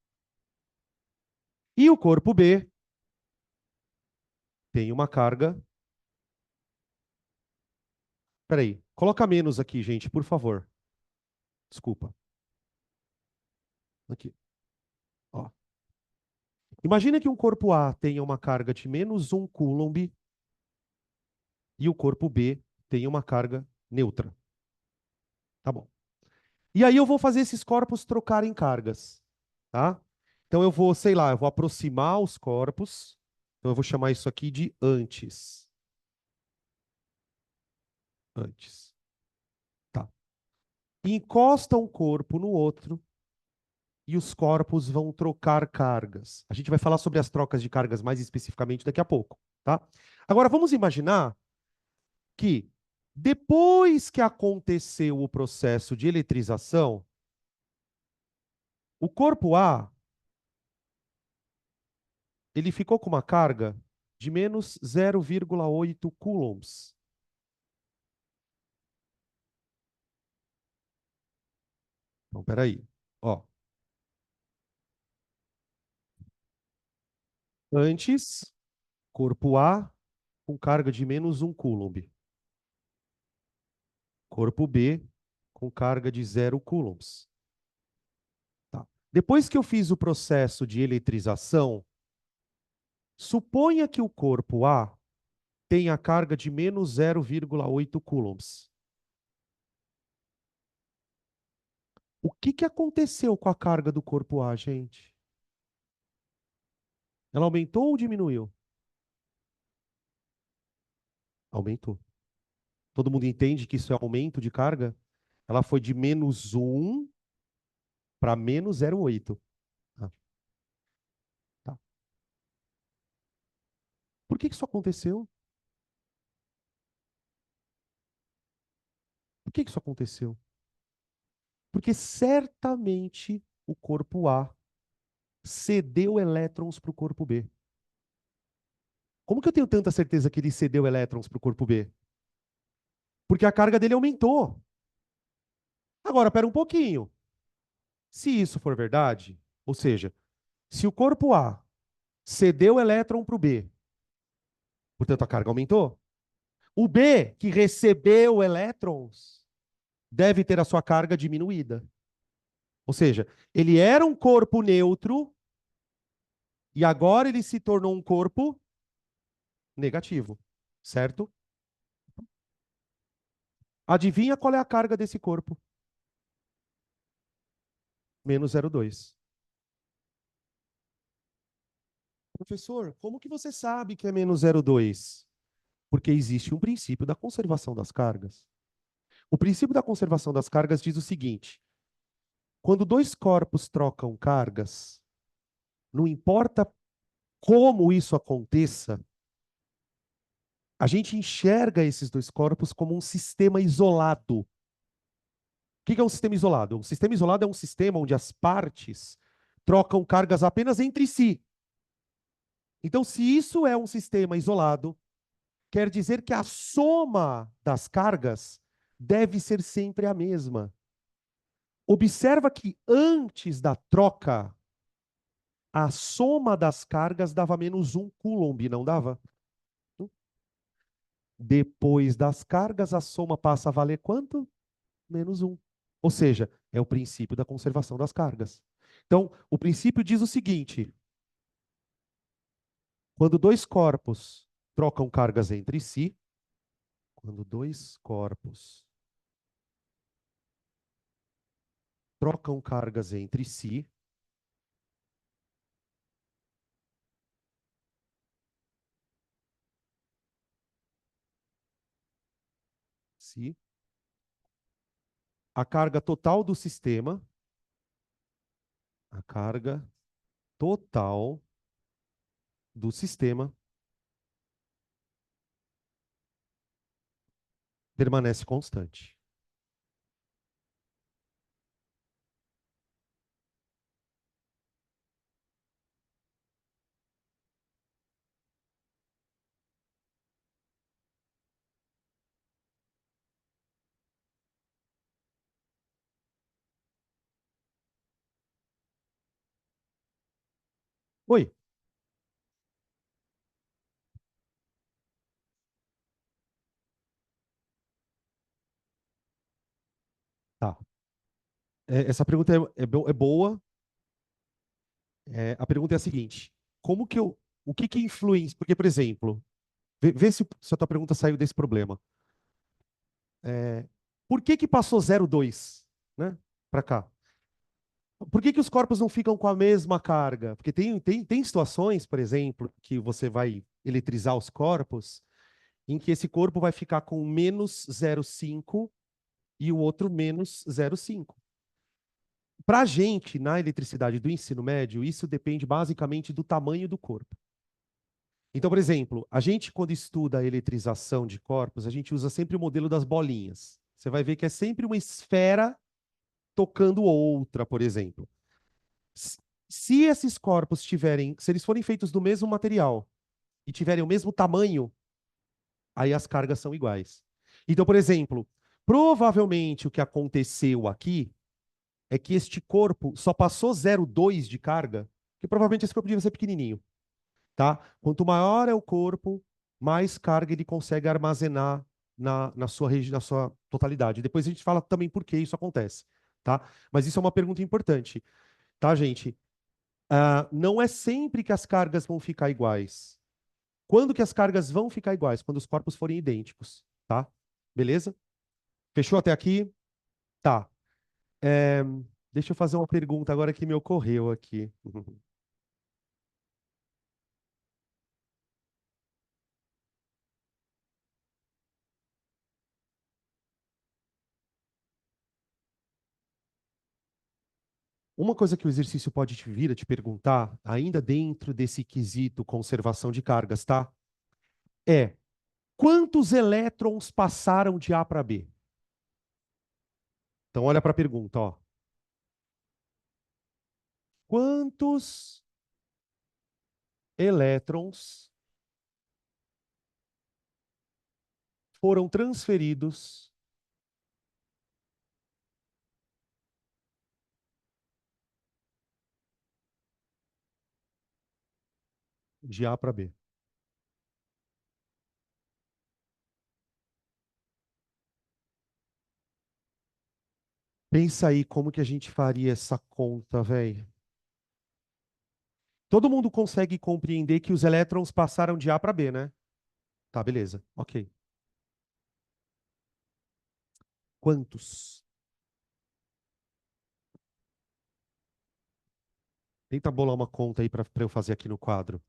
E o corpo B tem uma carga. Peraí, coloca menos aqui, gente, por favor. Desculpa. Aqui, ó. Imagina que um corpo A tenha uma carga de menos 1 coulomb e o corpo B tenha uma carga neutra. Tá bom. E aí eu vou fazer esses corpos trocarem cargas, tá? Então eu vou, sei lá, eu vou aproximar os corpos. Então eu vou chamar isso aqui de antes. Antes. Tá. Encosta um corpo no outro e os corpos vão trocar cargas. A gente vai falar sobre as trocas de cargas mais especificamente daqui a pouco, tá? Agora vamos imaginar que depois que aconteceu o processo de eletrização, o corpo A ele ficou com uma carga de menos 0,8 coulombs. Então, peraí. Ó, antes, corpo A com carga de menos 1 coulomb. Corpo B com carga de 0 coulombs. Tá. Depois que eu fiz o processo de eletrização, suponha que o corpo A tenha carga de menos 0,8 coulombs. O que aconteceu com a carga do corpo A, gente? Ela aumentou ou diminuiu? Aumentou. Todo mundo entende que isso é aumento de carga? Ela foi de menos 1 para menos 0,8. Ah, tá. Por que isso aconteceu? Por que isso aconteceu? Porque certamente o corpo A cedeu elétrons para o corpo B. Como que eu tenho tanta certeza que ele cedeu elétrons para o corpo B? Porque a carga dele aumentou. Agora, espera um pouquinho. Se isso for verdade, ou seja, se o corpo A cedeu elétron para o B, portanto a carga aumentou, o B, que recebeu elétrons, deve ter a sua carga diminuída. Ou seja, ele era um corpo neutro e agora ele se tornou um corpo negativo, certo? Adivinha qual é a carga desse corpo? Menos 0,2. Professor, como que você sabe que é menos 0,2? Porque existe um princípio da conservação das cargas. O princípio da conservação das cargas diz o seguinte: quando dois corpos trocam cargas, não importa como isso aconteça, a gente enxerga esses dois corpos como um sistema isolado. O que é um sistema isolado? Um sistema isolado é um sistema onde as partes trocam cargas apenas entre si. Então, se isso é um sistema isolado, quer dizer que a soma das cargas deve ser sempre a mesma. Observa que antes da troca, a soma das cargas dava menos 1 coulomb, não dava? Depois das cargas, a soma passa a valer quanto? Menos 1. Ou seja, é o princípio da conservação das cargas. Então, o princípio diz o seguinte: quando dois corpos trocam cargas entre si, quando dois corpos trocam cargas entre si, se a carga total do sistema, a carga total do sistema permanece constante. Oi, tá. Essa pergunta é boa. A pergunta é a seguinte: como que eu, o que que influencia? Porque, por exemplo, vê se a tua pergunta saiu desse problema. É, por que que passou 0,2, né, para cá? Por que que os corpos não ficam com a mesma carga? Porque tem situações, por exemplo, que você vai eletrizar os corpos, em que esse corpo vai ficar com menos 0,5 e o outro menos 0,5. Para a gente, na eletricidade do ensino médio, isso depende basicamente do tamanho do corpo. Então, por exemplo, a gente, quando estuda a eletrização de corpos, a gente usa sempre o modelo das bolinhas. Você vai ver que é sempre uma esfera tocando outra, por exemplo. S- Se esses corpos tiverem, se eles forem feitos do mesmo material e tiverem o mesmo tamanho, aí as cargas são iguais. Então, por exemplo, provavelmente o que aconteceu aqui é que este corpo só passou 0,2 de carga, que provavelmente esse corpo devia ser pequenininho, tá? Quanto maior é o corpo, mais carga ele consegue armazenar na sua totalidade. Depois a gente fala também por que isso acontece, tá? Mas isso é uma pergunta importante, tá, gente? Não é sempre que as cargas vão ficar iguais. Quando que as cargas vão ficar iguais? Quando os corpos forem idênticos, tá? Beleza? Fechou até aqui? Tá. É, deixa eu fazer uma pergunta agora que me ocorreu aqui. Uma coisa que o exercício pode te vir a te perguntar, ainda dentro desse quesito conservação de cargas, tá? É quantos elétrons passaram de A para B? Então, olha para a pergunta, ó. Quantos elétrons foram transferidos de A para B? Pensa aí como que a gente faria essa conta, velho. Todo mundo consegue compreender que os elétrons passaram de A para B, né? Tá, beleza. Ok. Quantos? Tenta bolar uma conta aí para eu fazer aqui no quadro.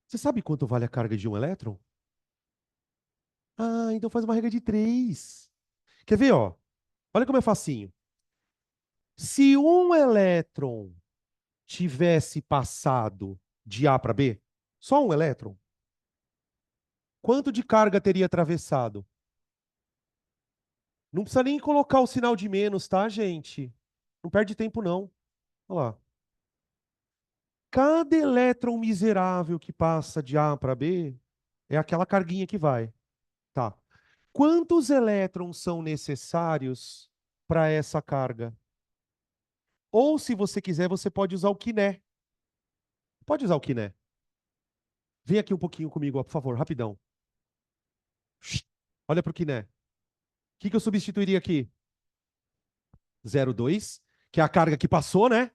Você sabe quanto vale a carga de um elétron? Ah, então faz uma regra de 3. Quer ver, ó? Olha como é facinho. Se um elétron tivesse passado de A para B, só um elétron, quanto de carga teria atravessado? Não precisa nem colocar o sinal de menos, tá, gente? Não perde tempo, não. Olha lá. Cada elétron miserável que passa de A para B é aquela carguinha que vai. Tá. Quantos elétrons são necessários para essa carga? Ou, se você quiser, você pode usar o quiné. Pode usar o quiné. Vem aqui um pouquinho comigo, ó, por favor, rapidão. Olha para o quiné. O que eu substituiria aqui? 0,2, que é a carga que passou, né?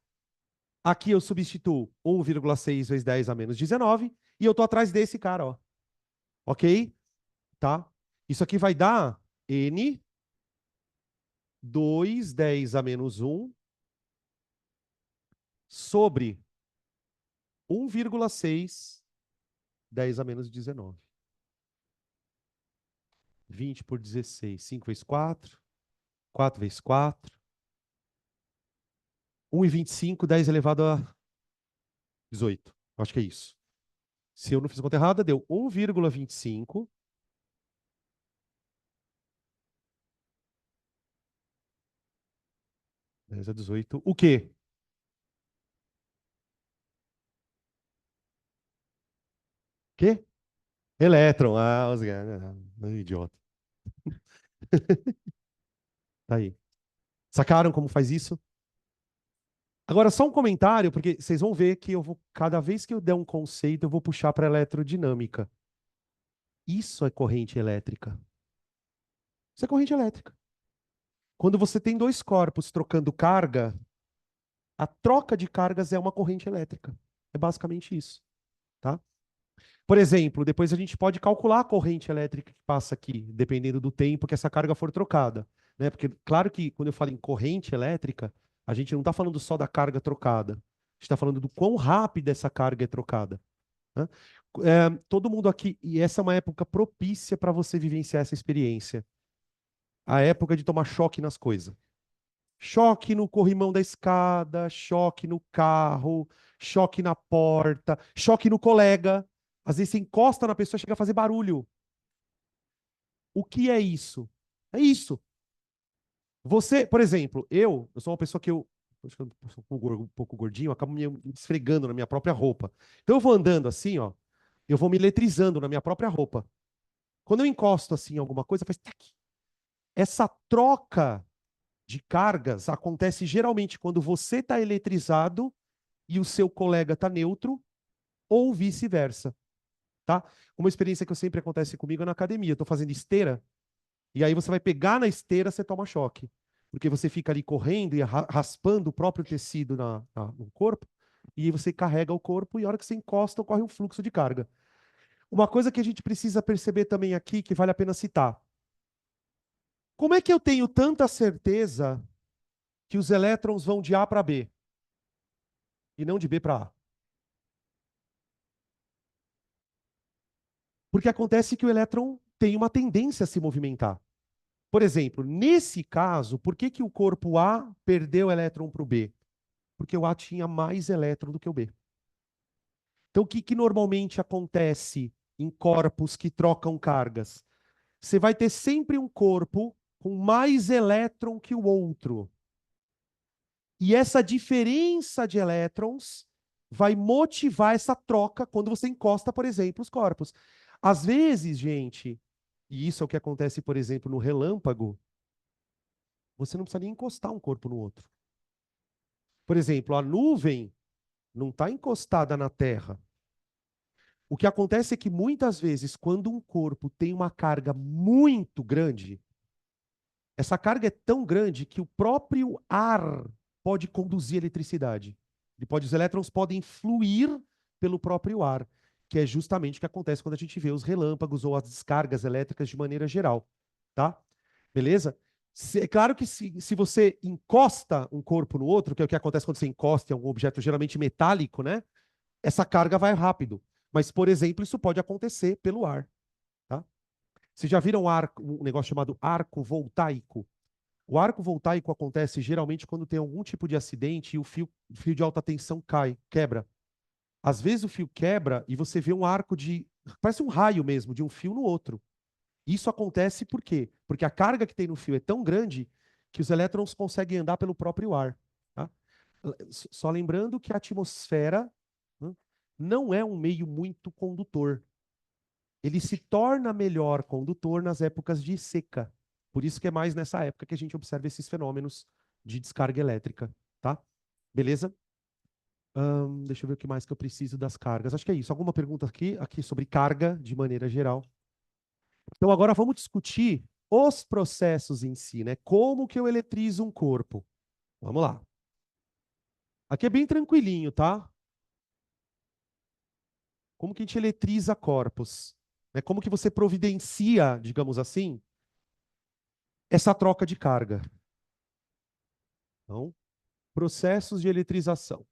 Aqui eu substituo 1,6 vezes 10 a menos 19, e eu estou atrás desse cara, ó. Ok? Tá? Isso aqui vai dar N 2, 10 a menos 1 sobre 1,6, 10 a menos 19. 20 por 16. 5 vezes 4. 4 vezes 4. 1,25, 10 elevado a 18. Acho que é isso. Se eu não fiz a conta errada, deu 1,25. 10 a 18. O quê? Quê? Elétron. Ah, idiota. Tá aí. Sacaram como faz isso? Agora, só um comentário, porque vocês vão ver que eu vou, cada vez que eu der um conceito, eu vou puxar para eletrodinâmica. Isso é corrente elétrica. Isso é corrente elétrica. Quando você tem dois corpos trocando carga, a troca de cargas é uma corrente elétrica. É basicamente isso, tá? Por exemplo, depois a gente pode calcular a corrente elétrica que passa aqui, dependendo do tempo que essa carga for trocada, né? Porque, claro que quando eu falo em corrente elétrica, a gente não está falando só da carga trocada. A gente está falando do quão rápida essa carga é trocada, né? Todo mundo aqui, e essa é uma época propícia para você vivenciar essa experiência. A época de tomar choque nas coisas. Choque no corrimão da escada, choque no carro, choque na porta, choque no colega. Às vezes você encosta na pessoa e chega a fazer barulho. O que é isso? É isso. Você, por exemplo, eu sou uma pessoa que eu acho que eu sou um pouco gordinho, eu acabo me esfregando na minha própria roupa. Então eu vou andando assim, ó, eu vou me eletrizando na minha própria roupa. Quando eu encosto assim em alguma coisa, faz tac. Essa troca de cargas acontece geralmente quando você está eletrizado e o seu colega está neutro, ou vice-versa, tá? Uma experiência que sempre acontece comigo é na academia. Eu estou fazendo esteira, e aí você vai pegar na esteira, você toma choque. Porque você fica ali correndo e raspando o próprio tecido no corpo, e aí você carrega o corpo, e a hora que você encosta, ocorre um fluxo de carga. Uma coisa que a gente precisa perceber também aqui, que vale a pena citar. Como é que eu tenho tanta certeza que os elétrons vão de A para B, e não de B para A? Porque acontece que o elétron tem uma tendência a se movimentar. Por exemplo, nesse caso, por que, que o corpo A perdeu elétron para o B? Porque o A tinha mais elétron do que o B. Então, o que, que normalmente acontece em corpos que trocam cargas? Você vai ter sempre um corpo com mais elétron que o outro. E essa diferença de elétrons vai motivar essa troca quando você encosta, por exemplo, os corpos. Às vezes, gente, e isso é o que acontece, por exemplo, no relâmpago, você não precisa nem encostar um corpo no outro. Por exemplo, a nuvem não está encostada na Terra. O que acontece é que muitas vezes, quando um corpo tem uma carga muito grande, essa carga é tão grande que o próprio ar pode conduzir eletricidade. Os elétrons podem fluir pelo próprio ar, que é justamente o que acontece quando a gente vê os relâmpagos ou as descargas elétricas de maneira geral, tá? Beleza? É claro que se você encosta um corpo no outro, que é o que acontece quando você encosta em algum objeto geralmente metálico, né? Essa carga vai rápido. Mas, por exemplo, isso pode acontecer pelo ar, tá? Vocês já viram um negócio chamado arco voltaico? O arco voltaico acontece geralmente quando tem algum tipo de acidente e o fio de alta tensão cai, quebra. Às vezes o fio quebra e você vê um arco de. Parece um raio mesmo, de um fio no outro. Isso acontece por quê? Porque a carga que tem no fio é tão grande que os elétrons conseguem andar pelo próprio ar. Tá? Só lembrando que a atmosfera, né, não é um meio muito condutor. Ele se torna melhor condutor nas épocas de seca. Por isso que é mais nessa época que a gente observa esses fenômenos de descarga elétrica, tá? Beleza? Deixa eu ver o que mais que eu preciso das cargas. Acho que é isso. Alguma pergunta aqui sobre carga de maneira geral? Então agora vamos discutir os processos em si, né? Como que eu eletrizo um corpo? Vamos lá. Aqui é bem tranquilinho, tá? Como que a gente eletriza corpos? Né? Como que você providencia, digamos assim, essa troca de carga? Então, processos de eletrização.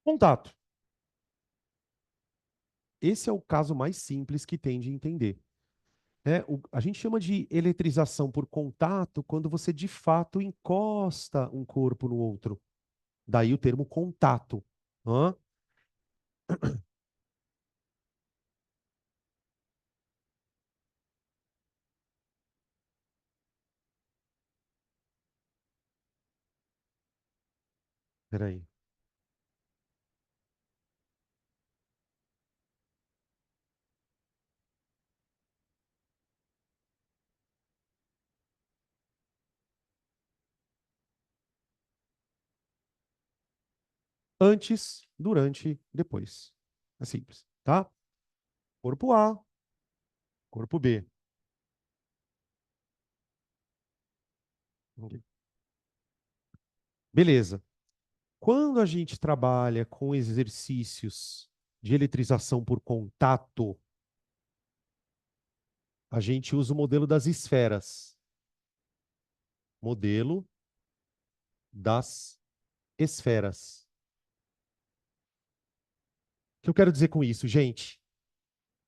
Contato. Esse é o caso mais simples que tem de entender. Né? A gente chama de eletrização por contato quando você de fato encosta um corpo no outro. Daí o termo contato. Hã? Peraí. Antes, durante, depois. É simples, tá? Corpo A, corpo B. Beleza. Quando a gente trabalha com exercícios de eletrização por contato, a gente usa o modelo das esferas. Modelo das esferas. O que eu quero dizer com isso, gente?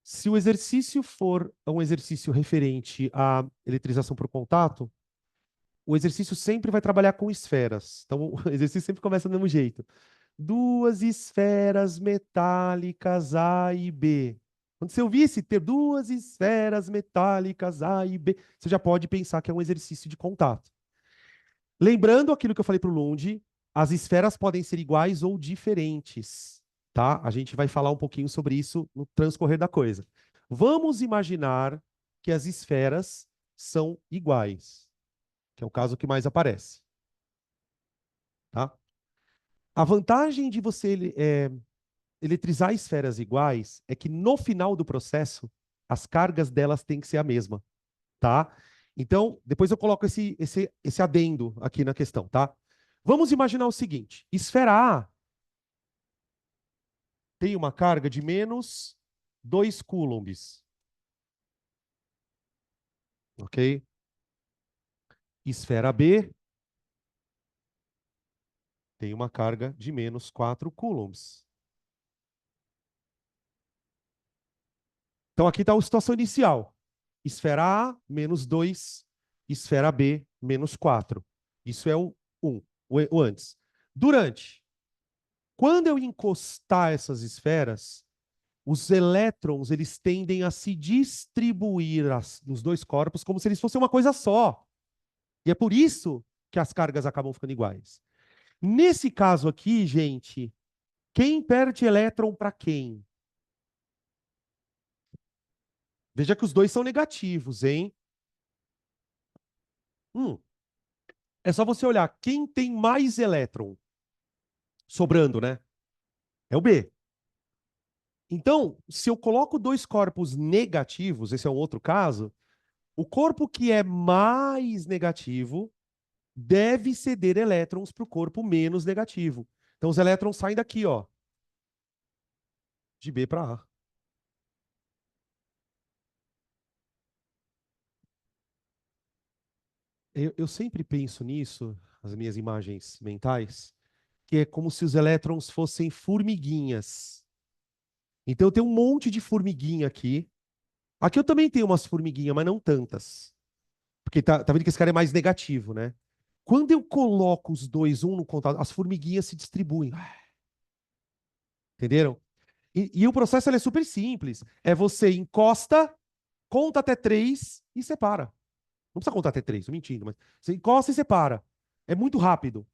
Se o exercício for um exercício referente à eletrização por contato, o exercício sempre vai trabalhar com esferas. Então, o exercício sempre começa do mesmo jeito. Duas esferas metálicas A e B. Quando você ouvir esse ter duas esferas metálicas A e B, você já pode pensar que é um exercício de contato. Lembrando aquilo que eu falei para o Lund, as esferas podem ser iguais ou diferentes, tá? A gente vai falar um pouquinho sobre isso no transcorrer da coisa. Vamos imaginar que as esferas são iguais, que é o caso que mais aparece, tá? A vantagem de você eletrizar esferas iguais é que no final do processo, as cargas delas têm que ser a mesma, tá? Então, depois eu coloco esse adendo aqui na questão, tá? Vamos imaginar o seguinte: esfera A tem uma carga de menos 2 coulombs, ok? Esfera B tem uma carga de menos 4 coulombs. Então, aqui está a situação inicial. Esfera A, menos 2. Esfera B, menos 4. Isso é o 1, o antes. Durante. Quando eu encostar essas esferas, os elétrons eles tendem a se distribuir nos dois corpos como se eles fossem uma coisa só. E é por isso que as cargas acabam ficando iguais. Nesse caso aqui, gente, quem perde elétron para quem? Veja que os dois são negativos, hein? Hum, é só você olhar quem tem mais elétron sobrando, né? É o B. Então, se eu coloco dois corpos negativos, esse é um outro caso, o corpo que é mais negativo deve ceder elétrons para o corpo menos negativo. Então, os elétrons saem daqui, ó, de B para A. Eu sempre penso nisso, as minhas imagens mentais, que é como se os elétrons fossem formiguinhas. Então, eu tenho um monte de formiguinha aqui. Aqui eu também tenho umas formiguinhas, mas não tantas. Porque tá vendo que esse cara é mais negativo, né? Quando eu coloco os dois, um no contato, as formiguinhas se distribuem. Entenderam? E o processo ele é super simples. É você encosta, conta até três e separa. Não precisa contar até três, tô mentindo, mas você encosta e separa. É muito rápido.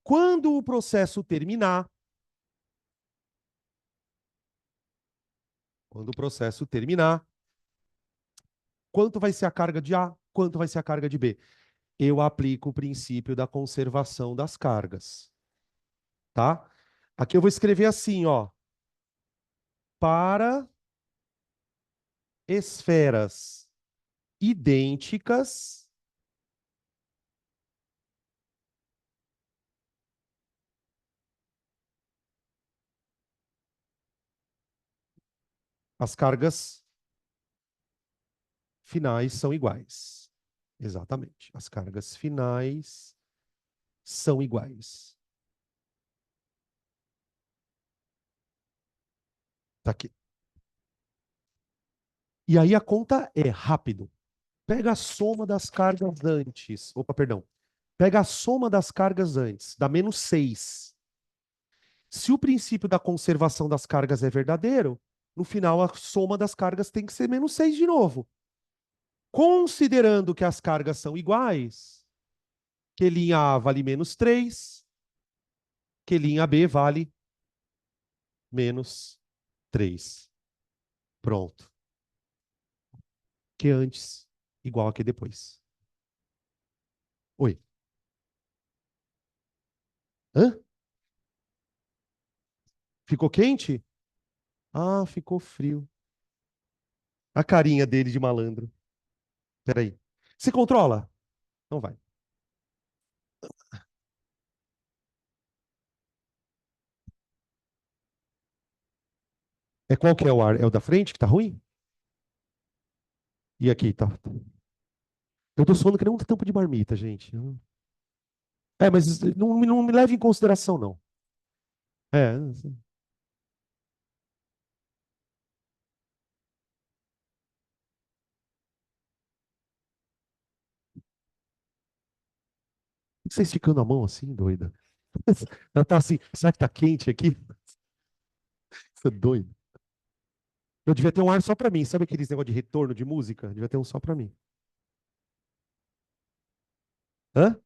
Quando o processo terminar, quando o processo terminar, quanto vai ser a carga de A? Quanto vai ser a carga de B? Eu aplico o princípio da conservação das cargas, tá? Aqui eu vou escrever assim, ó. Para esferas idênticas, as cargas finais são iguais. Exatamente. As cargas finais são iguais. Tá aqui. E aí a conta é rápido. Pega a soma das cargas antes. Opa, perdão. Pega a soma das cargas antes, dá -6. Se o princípio da conservação das cargas é verdadeiro, no final a soma das cargas tem que ser -6 de novo. Considerando que as cargas são iguais, que linha A vale -3, que linha B vale -3. Pronto. Que antes igual a que depois. Oi. Hã? Ficou quente? Ah, ficou frio. A carinha dele de malandro. Peraí. Se controla? Não vai. É qual que é o ar? É o da frente que tá ruim? E aqui, tá. Eu tô suando que nem um tampo de marmita, gente. É, mas não me leve em consideração, não. É, não você esticando a mão assim, doida. Ela tá assim, será que tá quente aqui? Você é doido. Eu devia ter um ar só pra mim. Sabe aqueles negócio de retorno de música? Devia ter um só pra mim. Hã?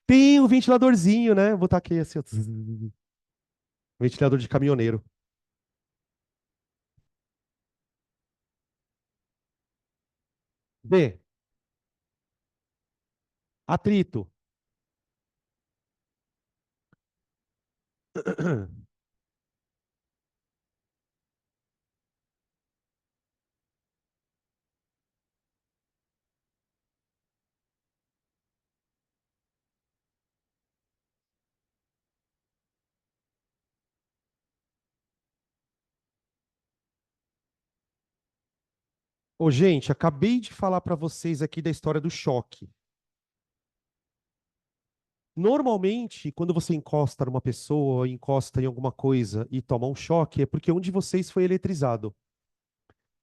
Tem um ventiladorzinho, né? Vou botar aqui assim, ó. Ventilador de caminhoneiro. B. Atrito. Ô, gente, acabei de falar pra vocês aqui da história do choque. Normalmente, quando você encosta numa pessoa, encosta em alguma coisa e toma um choque, é porque um de vocês foi eletrizado.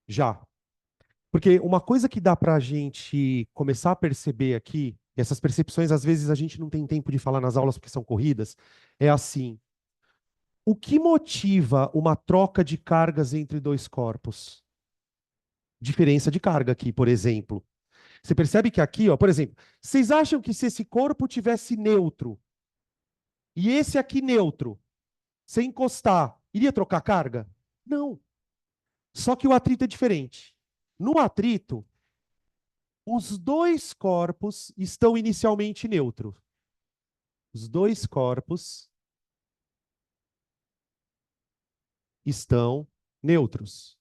Já. Porque uma coisa que dá pra gente começar a perceber aqui, e essas percepções às vezes a gente não tem tempo de falar nas aulas porque são corridas, é assim: o que motiva uma troca de cargas entre dois corpos? Diferença de carga aqui, por exemplo. Você percebe que aqui, ó, por exemplo, vocês acham que se esse corpo tivesse neutro e esse aqui neutro, se encostar, iria trocar carga? Não. Só que o atrito é diferente. No atrito, os dois corpos estão inicialmente neutros. Os dois corpos estão neutros.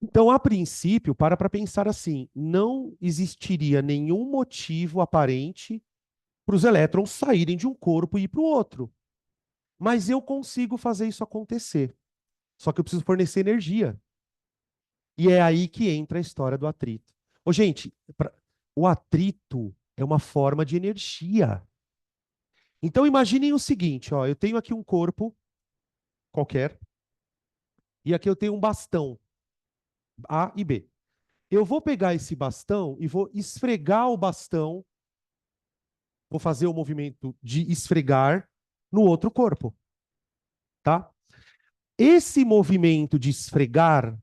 Então, a princípio, para pensar assim, não existiria nenhum motivo aparente para os elétrons saírem de um corpo e ir para o outro. Mas eu consigo fazer isso acontecer. Só que eu preciso fornecer energia. E é aí que entra a história do atrito. Ô, gente, o atrito é uma forma de energia. Então imaginem o seguinte, ó, eu tenho aqui um corpo qualquer e aqui eu tenho um bastão A e B. Eu vou pegar esse bastão e vou esfregar o bastão, vou fazer o movimento de esfregar no outro corpo, tá? Esse movimento de esfregar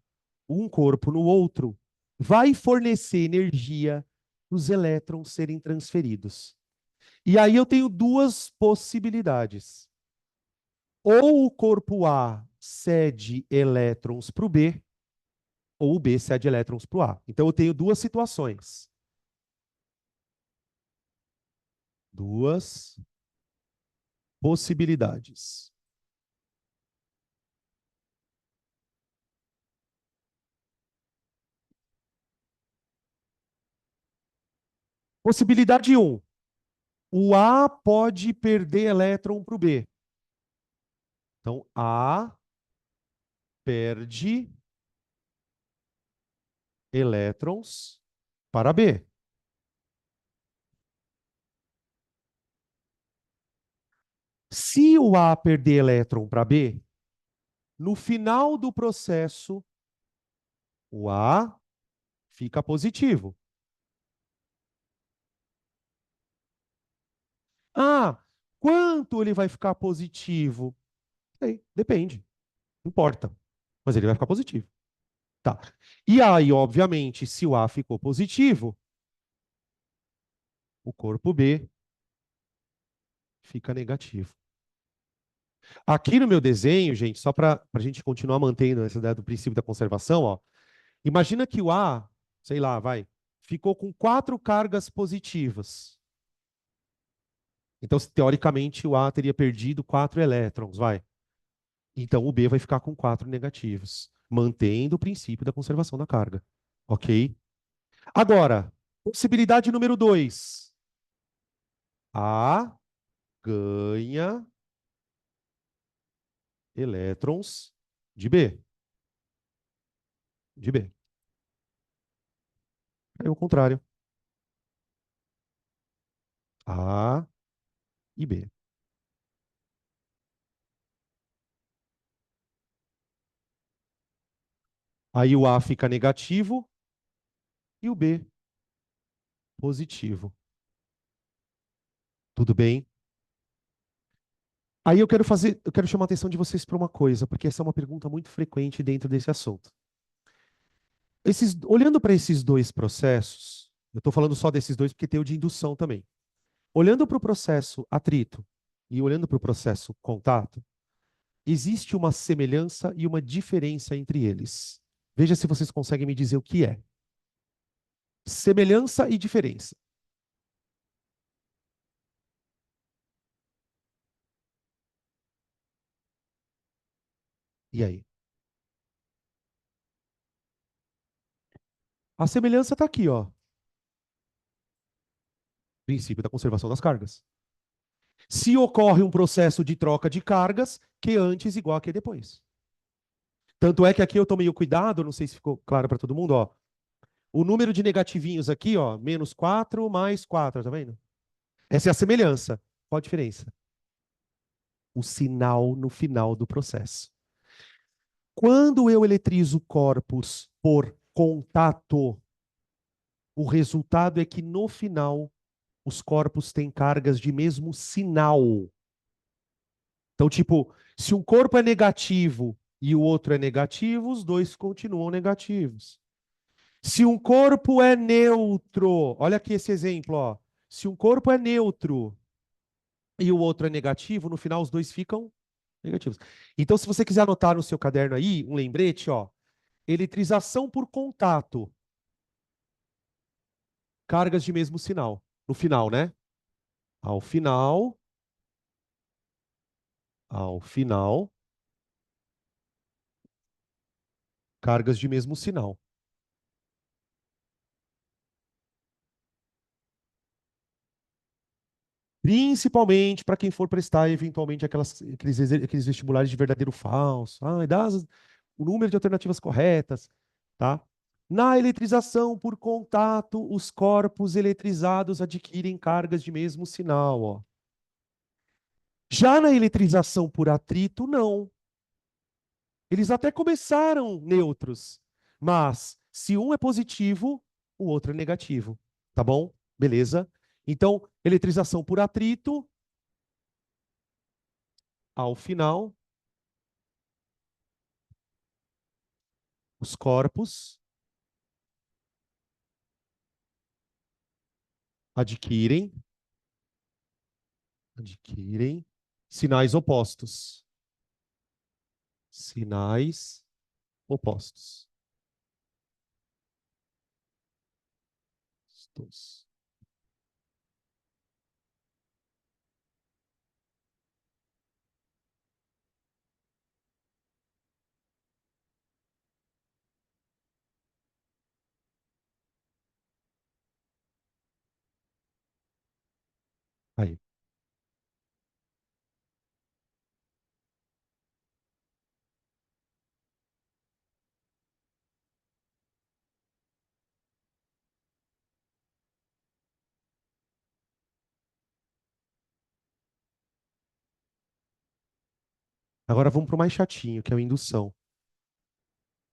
um corpo no outro vai fornecer energia para os elétrons serem transferidos. E aí eu tenho duas possibilidades. Ou o corpo A cede elétrons para o B, ou o B cede elétrons para o A. Então eu tenho duas situações. Duas possibilidades. Possibilidade um: o A pode perder elétron para o B. Então, A perde elétrons para B. Se o A perder elétron para B, no final do processo, o A fica positivo. Ah, quanto ele vai ficar positivo? Sei, depende, não importa. Mas ele vai ficar positivo. Tá. E aí, obviamente, se o A ficou positivo, o corpo B fica negativo. Aqui no meu desenho, gente, só para a gente continuar mantendo essa ideia do princípio da conservação, ó, imagina que o A, sei lá, vai, ficou com 4 cargas positivas. Então, teoricamente, o A teria perdido 4 elétrons, vai. Então, o B vai ficar com 4 negativos, mantendo o princípio da conservação da carga. Ok? Agora, possibilidade número 2. A ganha elétrons de B. De B. Aí o contrário. A e B. Aí o A fica negativo e o B positivo. Tudo bem? Aí eu quero chamar a atenção de vocês para uma coisa, porque essa é uma pergunta muito frequente dentro desse assunto. Olhando para esses dois processos, eu estou falando só desses dois porque tem o de indução também. Olhando para o processo atrito e olhando para o processo contato, existe uma semelhança e uma diferença entre eles. Veja se vocês conseguem me dizer o que é. Semelhança e diferença. E aí? A semelhança está aqui, ó. Princípio da conservação das cargas. Se ocorre um processo de troca de cargas, que antes igual a que depois. Tanto é que aqui eu tomei o cuidado, não sei se ficou claro para todo mundo, ó. O número de negativinhos aqui, ó, -4 mais 4, tá vendo? Essa é a semelhança. Qual a diferença? O sinal no final do processo. Quando eu eletrizo corpos por contato, o resultado é que no final os corpos têm cargas de mesmo sinal. Então, tipo, se um corpo é negativo e o outro é negativo, os dois continuam negativos. Se um corpo é neutro, olha aqui esse exemplo, ó. Se um corpo é neutro e o outro é negativo, no final os dois ficam negativos. Então, se você quiser anotar no seu caderno aí, um lembrete, ó, eletrização por contato, cargas de mesmo sinal. No final, né? Ao final, ao final, cargas de mesmo sinal. Principalmente para quem for prestar eventualmente aqueles vestibulares de verdadeiro ou falso. Ah, o número de alternativas corretas, tá? Na eletrização por contato, os corpos eletrizados adquirem cargas de mesmo sinal, ó. Já na eletrização por atrito, não. Eles até começaram neutros, mas se um é positivo, o outro é negativo, tá bom? Beleza? Então, eletrização por atrito, ao final, os corpos adquirem, adquirem sinais opostos. Sinais opostos. Estos. Aí. Agora vamos para o mais chatinho, que é a indução.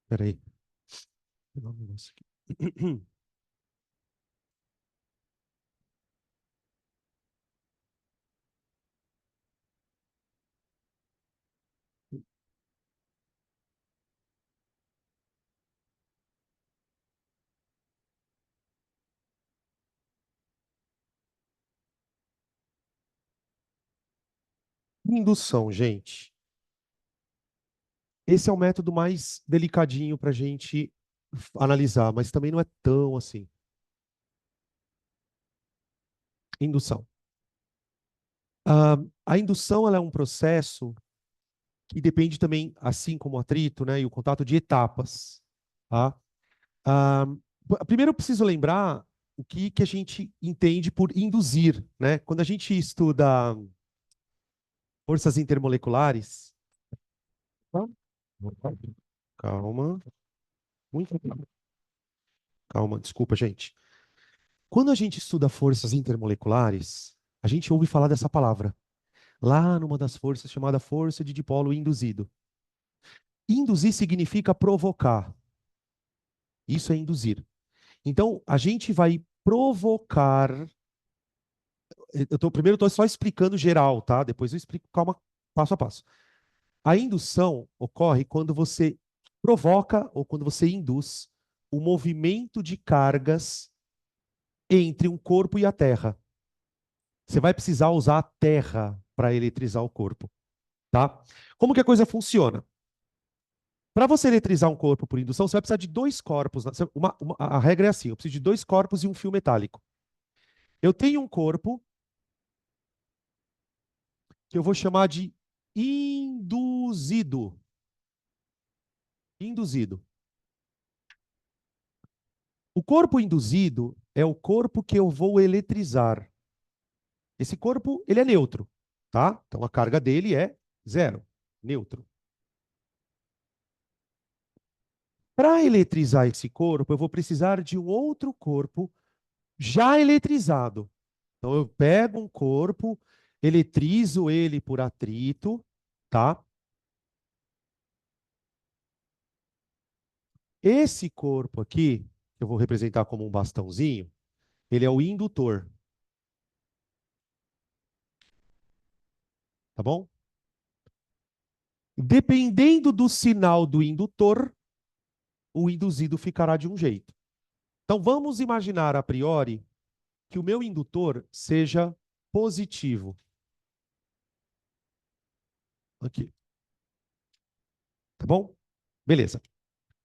Espera aí. Vou pegar um negócio aqui. Indução, gente. Esse é o método mais delicadinho para a gente analisar, mas também não é tão assim. Indução. A indução ela é um processo que depende também, assim como o atrito, né, e o contato de etapas. Tá? Ah, primeiro eu preciso lembrar o que a gente entende por induzir, né? Quando a gente estuda forças intermoleculares. Calma, muito calma. Calma, desculpa, gente. Quando a gente estuda forças intermoleculares, a gente ouve falar dessa palavra, lá numa das forças chamada força de dipolo induzido. Induzir significa provocar. Isso é induzir. Então, a gente vai provocar. Primeiro, eu estou só explicando geral, tá? Depois eu explico, calma, passo a passo. A indução ocorre quando você provoca ou quando você induz o movimento de cargas entre um corpo e a Terra. Você vai precisar usar a Terra para eletrizar o corpo, tá? Como que a coisa funciona? Para você eletrizar um corpo por indução, você vai precisar de dois corpos. A regra é assim: eu preciso de dois corpos e um fio metálico. Eu tenho um corpo que eu vou chamar de induzido. Induzido. O corpo induzido é o corpo que eu vou eletrizar. Esse corpo, ele é neutro, tá? Então a carga dele é zero, neutro. Para eletrizar esse corpo, eu vou precisar de um outro corpo já eletrizado. Então eu pego um corpo, eletrizo ele por atrito, tá? Esse corpo aqui, que eu vou representar como um bastãozinho, ele é o indutor, tá bom? Dependendo do sinal do indutor, o induzido ficará de um jeito. Então vamos imaginar a priori que o meu indutor seja positivo. Aqui, tá bom? Beleza.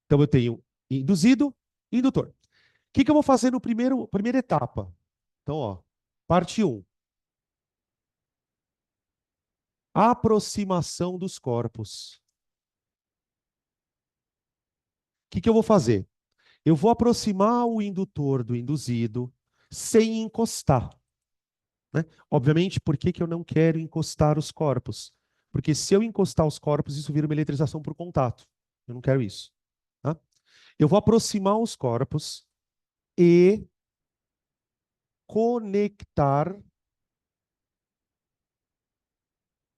Então eu tenho induzido e indutor. O que eu vou fazer no primeira etapa? Então, ó, parte 1. Aproximação dos corpos. O que eu vou fazer? Eu vou aproximar o indutor do induzido sem encostar. Né? Obviamente, por que eu não quero encostar os corpos? Porque se eu encostar os corpos, isso vira uma eletrização por contato. Eu não quero isso. Tá? Eu vou aproximar os corpos e conectar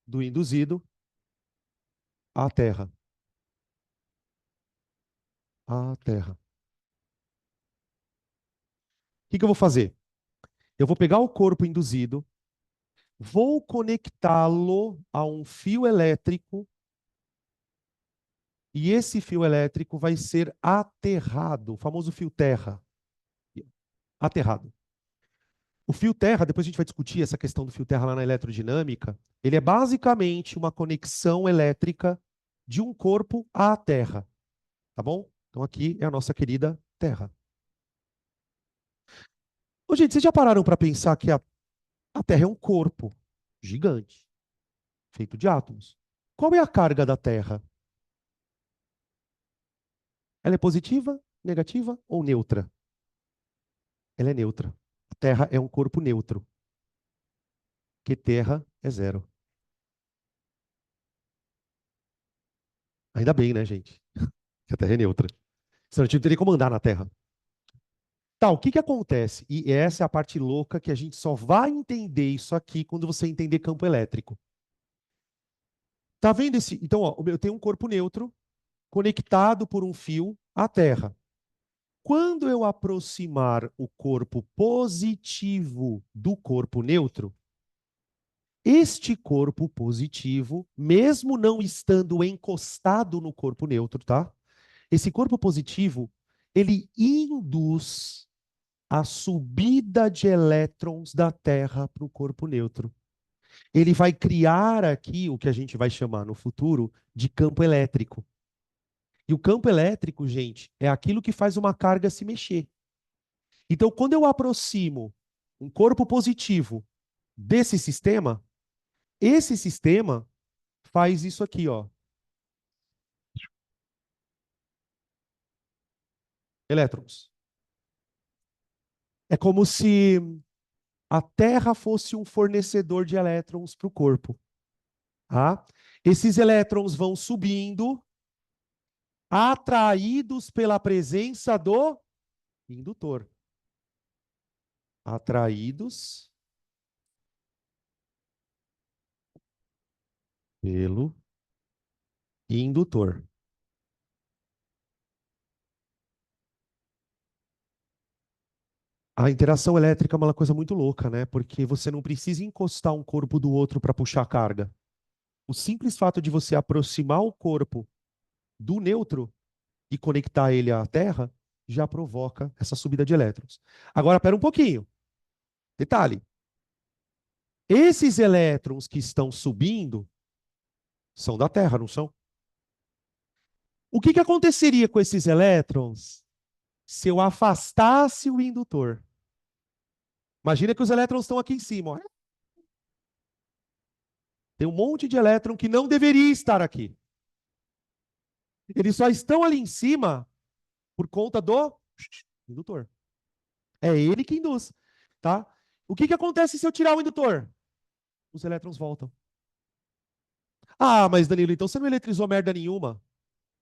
do induzido à Terra. À Terra. O que eu vou fazer? Eu vou pegar o corpo induzido, vou conectá-lo a um fio elétrico e esse fio elétrico vai ser aterrado, o famoso fio terra. Aterrado. O fio terra, depois a gente vai discutir essa questão do fio terra lá na eletrodinâmica, ele é basicamente uma conexão elétrica de um corpo à Terra, tá bom? Então aqui é a nossa querida Terra. Ô, gente, vocês já pararam para pensar que a Terra é um corpo gigante, feito de átomos? Qual é a carga da Terra? Ela é positiva, negativa ou neutra? Ela é neutra. A Terra é um corpo neutro, que Terra é zero. Ainda bem, né, gente? Que a Terra é neutra. Senão a gente não teria como andar na Terra. Tá, o que acontece? E essa é a parte louca que a gente só vai entender isso aqui quando você entender campo elétrico. Tá vendo esse? Então, ó, eu tenho um corpo neutro conectado por um fio à Terra. Quando eu aproximar o corpo positivo do corpo neutro, este corpo positivo, mesmo não estando encostado no corpo neutro, tá? Esse corpo positivo, ele induz a subida de elétrons da Terra para o corpo neutro. Ele vai criar aqui o que a gente vai chamar no futuro de campo elétrico. E o campo elétrico, gente, é aquilo que faz uma carga se mexer. Então, quando eu aproximo um corpo positivo desse sistema, esse sistema faz isso aqui, ó. Elétrons. É como se a Terra fosse um fornecedor de elétrons para o corpo. Tá? Esses elétrons vão subindo, atraídos pela presença do indutor. Atraídos pelo indutor. A interação elétrica é uma coisa muito louca, né? Porque você não precisa encostar um corpo do outro para puxar carga. O simples fato de você aproximar o corpo do neutro e conectar ele à Terra já provoca essa subida de elétrons. Agora, pera um pouquinho. Detalhe. Esses elétrons que estão subindo são da Terra, não são? O que aconteceria com esses elétrons se eu afastasse o indutor? Imagina que os elétrons estão aqui em cima. Ó. Tem um monte de elétron que não deveria estar aqui. Eles só estão ali em cima por conta do indutor. É ele que induz, tá? O que acontece se eu tirar o indutor? Os elétrons voltam. Ah, mas Danilo, então você não eletrizou merda nenhuma?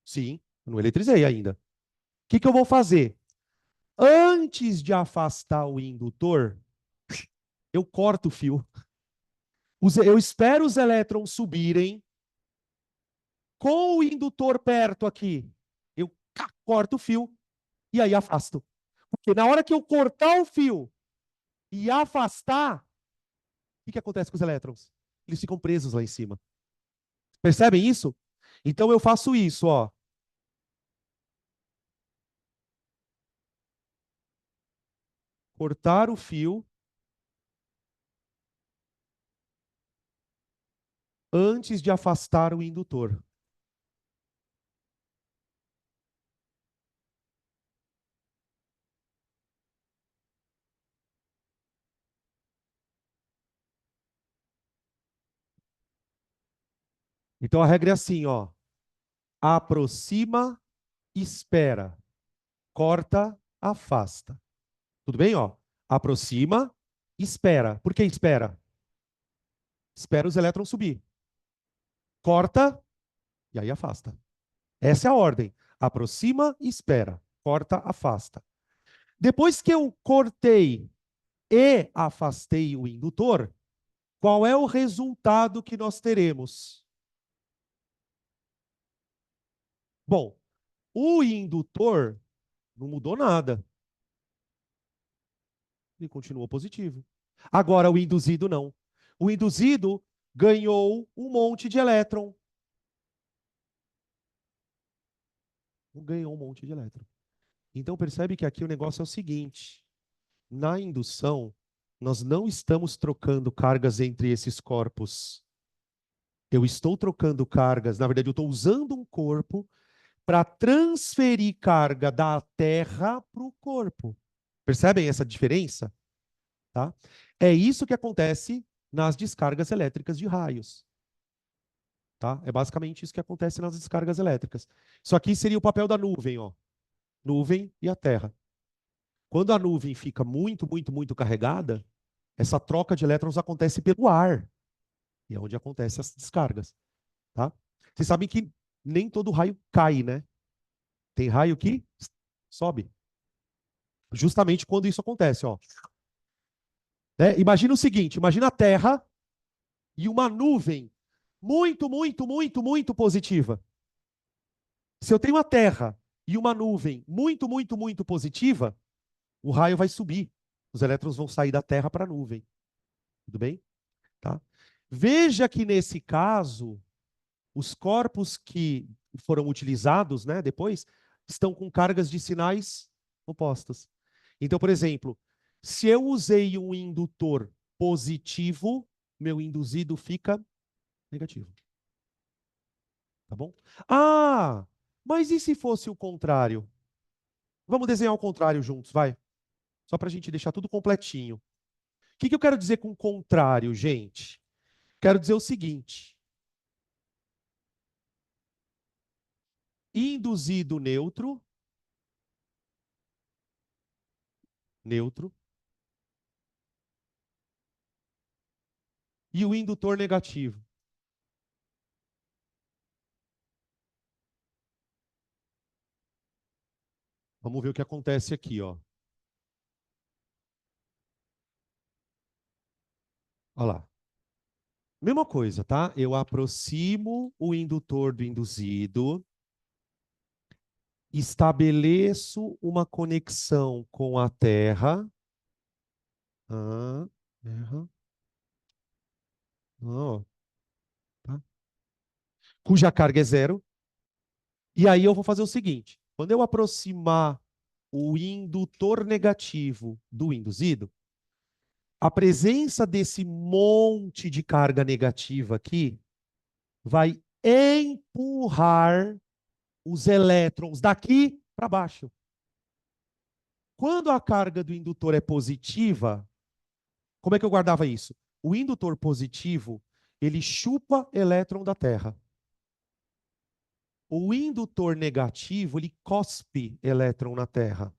Sim, eu não eletrizei ainda. O que eu vou fazer? Antes de afastar o indutor, eu corto o fio. Eu espero os elétrons subirem com o indutor perto aqui. Eu corto o fio e aí afasto. Porque na hora que eu cortar o fio e afastar, o que acontece com os elétrons? Eles ficam presos lá em cima. Percebem isso? Então eu faço isso, ó. Cortar o fio antes de afastar o indutor. Então a regra é assim, ó. Aproxima, espera. Corta, afasta. Tudo bem, ó? Aproxima, espera. Por que espera? Espera os elétrons subir. Corta e aí afasta. Essa é a ordem. Aproxima, espera. Corta, afasta. Depois que eu cortei e afastei o indutor, qual é o resultado que nós teremos? Bom, o indutor não mudou nada. Ele continuou positivo. Agora, o induzido não. O induzido ganhou um monte de elétron. Ganhou um monte de elétron. Então, percebe que aqui o negócio é o seguinte. Na indução, nós não estamos trocando cargas entre esses corpos. Eu estou trocando cargas, na verdade, eu estou usando um corpo para transferir carga da Terra para o corpo. Percebem essa diferença? Tá? É isso que acontece nas descargas elétricas de raios. Tá? É basicamente isso que acontece nas descargas elétricas. Isso aqui seria o papel da nuvem, ó. Nuvem e a Terra. Quando a nuvem fica muito, muito, muito carregada, essa troca de elétrons acontece pelo ar. E é onde acontecem as descargas. Tá? Vocês sabem que nem todo raio cai, né? Tem raio que sobe. Justamente quando isso acontece, ó. Né? Imagina o seguinte, imagina a Terra e uma nuvem muito, muito, muito, muito positiva. Se eu tenho a Terra e uma nuvem muito, muito, muito positiva, o raio vai subir. Os elétrons vão sair da Terra para a nuvem. Tudo bem? Tá? Veja que nesse caso, os corpos que foram utilizados, né, depois, estão com cargas de sinais opostas. Então, por exemplo, se eu usei um indutor positivo, meu induzido fica negativo. Tá bom? Ah, mas e se fosse o contrário? Vamos desenhar o contrário juntos, vai? Só para a gente deixar tudo completinho. O que eu quero dizer com contrário, gente? Quero dizer o seguinte: induzido neutro, neutro, e o indutor negativo. Vamos ver o que acontece aqui, ó. Olha lá. Mesma coisa, tá? Eu aproximo o indutor do induzido, estabeleço uma conexão com a Terra, Terra, ó, tá? Cuja carga é zero. E aí eu vou fazer o seguinte: quando eu aproximar o indutor negativo do induzido, a presença desse monte de carga negativa aqui vai empurrar os elétrons daqui para baixo. Quando a carga do indutor é positiva, como é que eu guardava isso? O indutor positivo, ele chupa elétron da Terra. O indutor negativo, ele cospe elétron na Terra.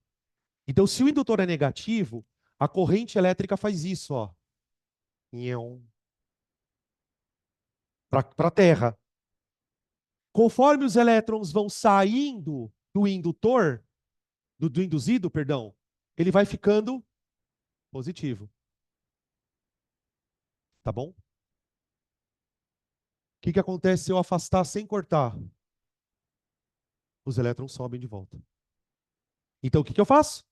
Então, se o indutor é negativo, a corrente elétrica faz isso, ó. Para a Terra. Conforme os elétrons vão saindo do indutor, do induzido, perdão, ele vai ficando positivo. Tá bom? O que acontece se eu afastar sem cortar? Os elétrons sobem de volta. Então, o que eu faço?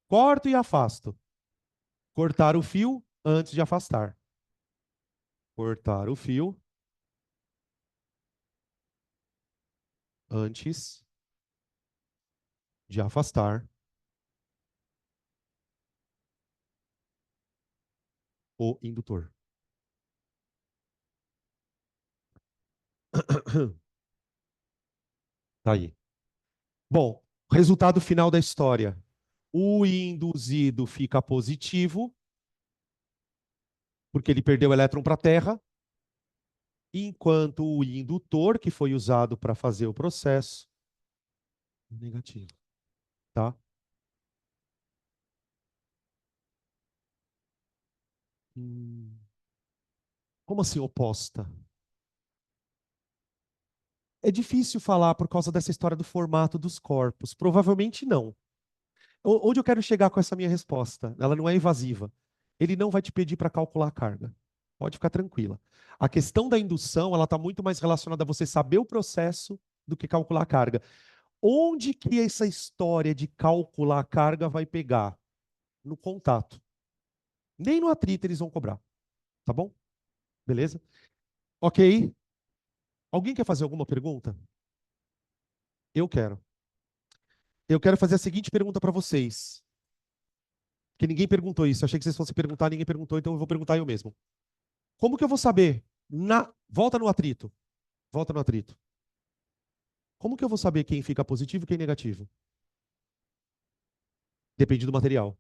Corto e afasto. Cortar o fio antes de afastar. Cortar o fio antes de afastar o indutor. Tá aí. Bom, resultado final da história. O induzido fica positivo, porque ele perdeu o elétron para a Terra, enquanto o indutor, que foi usado para fazer o processo, negativo. Tá? Como assim oposta? É difícil falar por causa dessa história do formato dos corpos. Provavelmente não. Onde eu quero chegar com essa minha resposta? Ela não é evasiva. Ele não vai te pedir para calcular a carga. Pode ficar tranquila. A questão da indução, ela está muito mais relacionada a você saber o processo do que calcular a carga. Onde que essa história de calcular a carga vai pegar? No contato. Nem no atrito eles vão cobrar. Tá bom? Beleza? Ok. Alguém quer fazer alguma pergunta? Eu quero. Eu quero fazer a seguinte pergunta para vocês. Que ninguém perguntou isso. Eu achei que vocês fossem perguntar, ninguém perguntou, então eu vou perguntar eu mesmo. Como que eu vou saber? Volta no atrito. Volta no atrito. Como que eu vou saber quem fica positivo e quem negativo? Depende do material.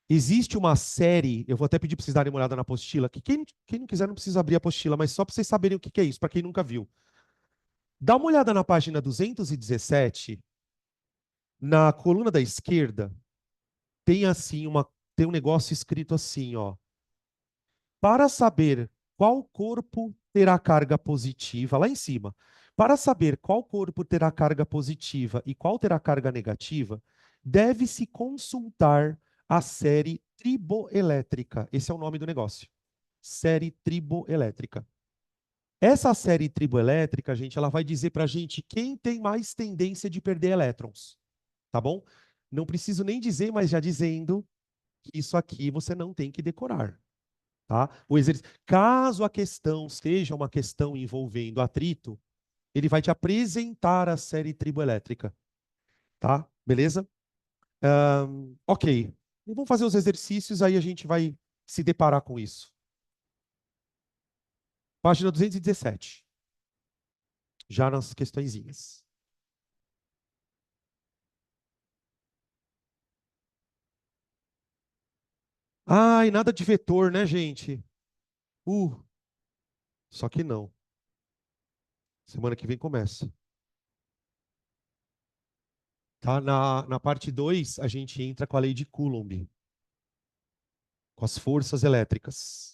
Existe uma série, eu vou até pedir para vocês darem uma olhada na apostila, que quem não quiser não precisa abrir a apostila, mas só para vocês saberem o que é isso, para quem nunca viu. Dá uma olhada na página 217, na coluna da esquerda, tem assim tem um negócio escrito assim, ó. Para saber qual corpo terá carga positiva, lá em cima, para saber qual corpo terá carga positiva e qual terá carga negativa, deve-se consultar a série triboelétrica. Esse é o nome do negócio. Série triboelétrica. Essa série triboelétrica, gente, ela vai dizer para a gente quem tem mais tendência de perder elétrons, tá bom? Não preciso nem dizer, mas já dizendo que isso aqui você não tem que decorar, tá? Caso a questão seja uma questão envolvendo atrito, ele vai te apresentar a série triboelétrica, tá? Beleza? Ok. E vamos fazer os exercícios, aí a gente vai se deparar com isso. Página 217. Já nas questõezinhas. Ai, nada de vetor, né, gente? Uh, só que não. Semana que vem começa. Tá? Na parte 2 a gente entra com a lei de Coulomb, com as forças elétricas.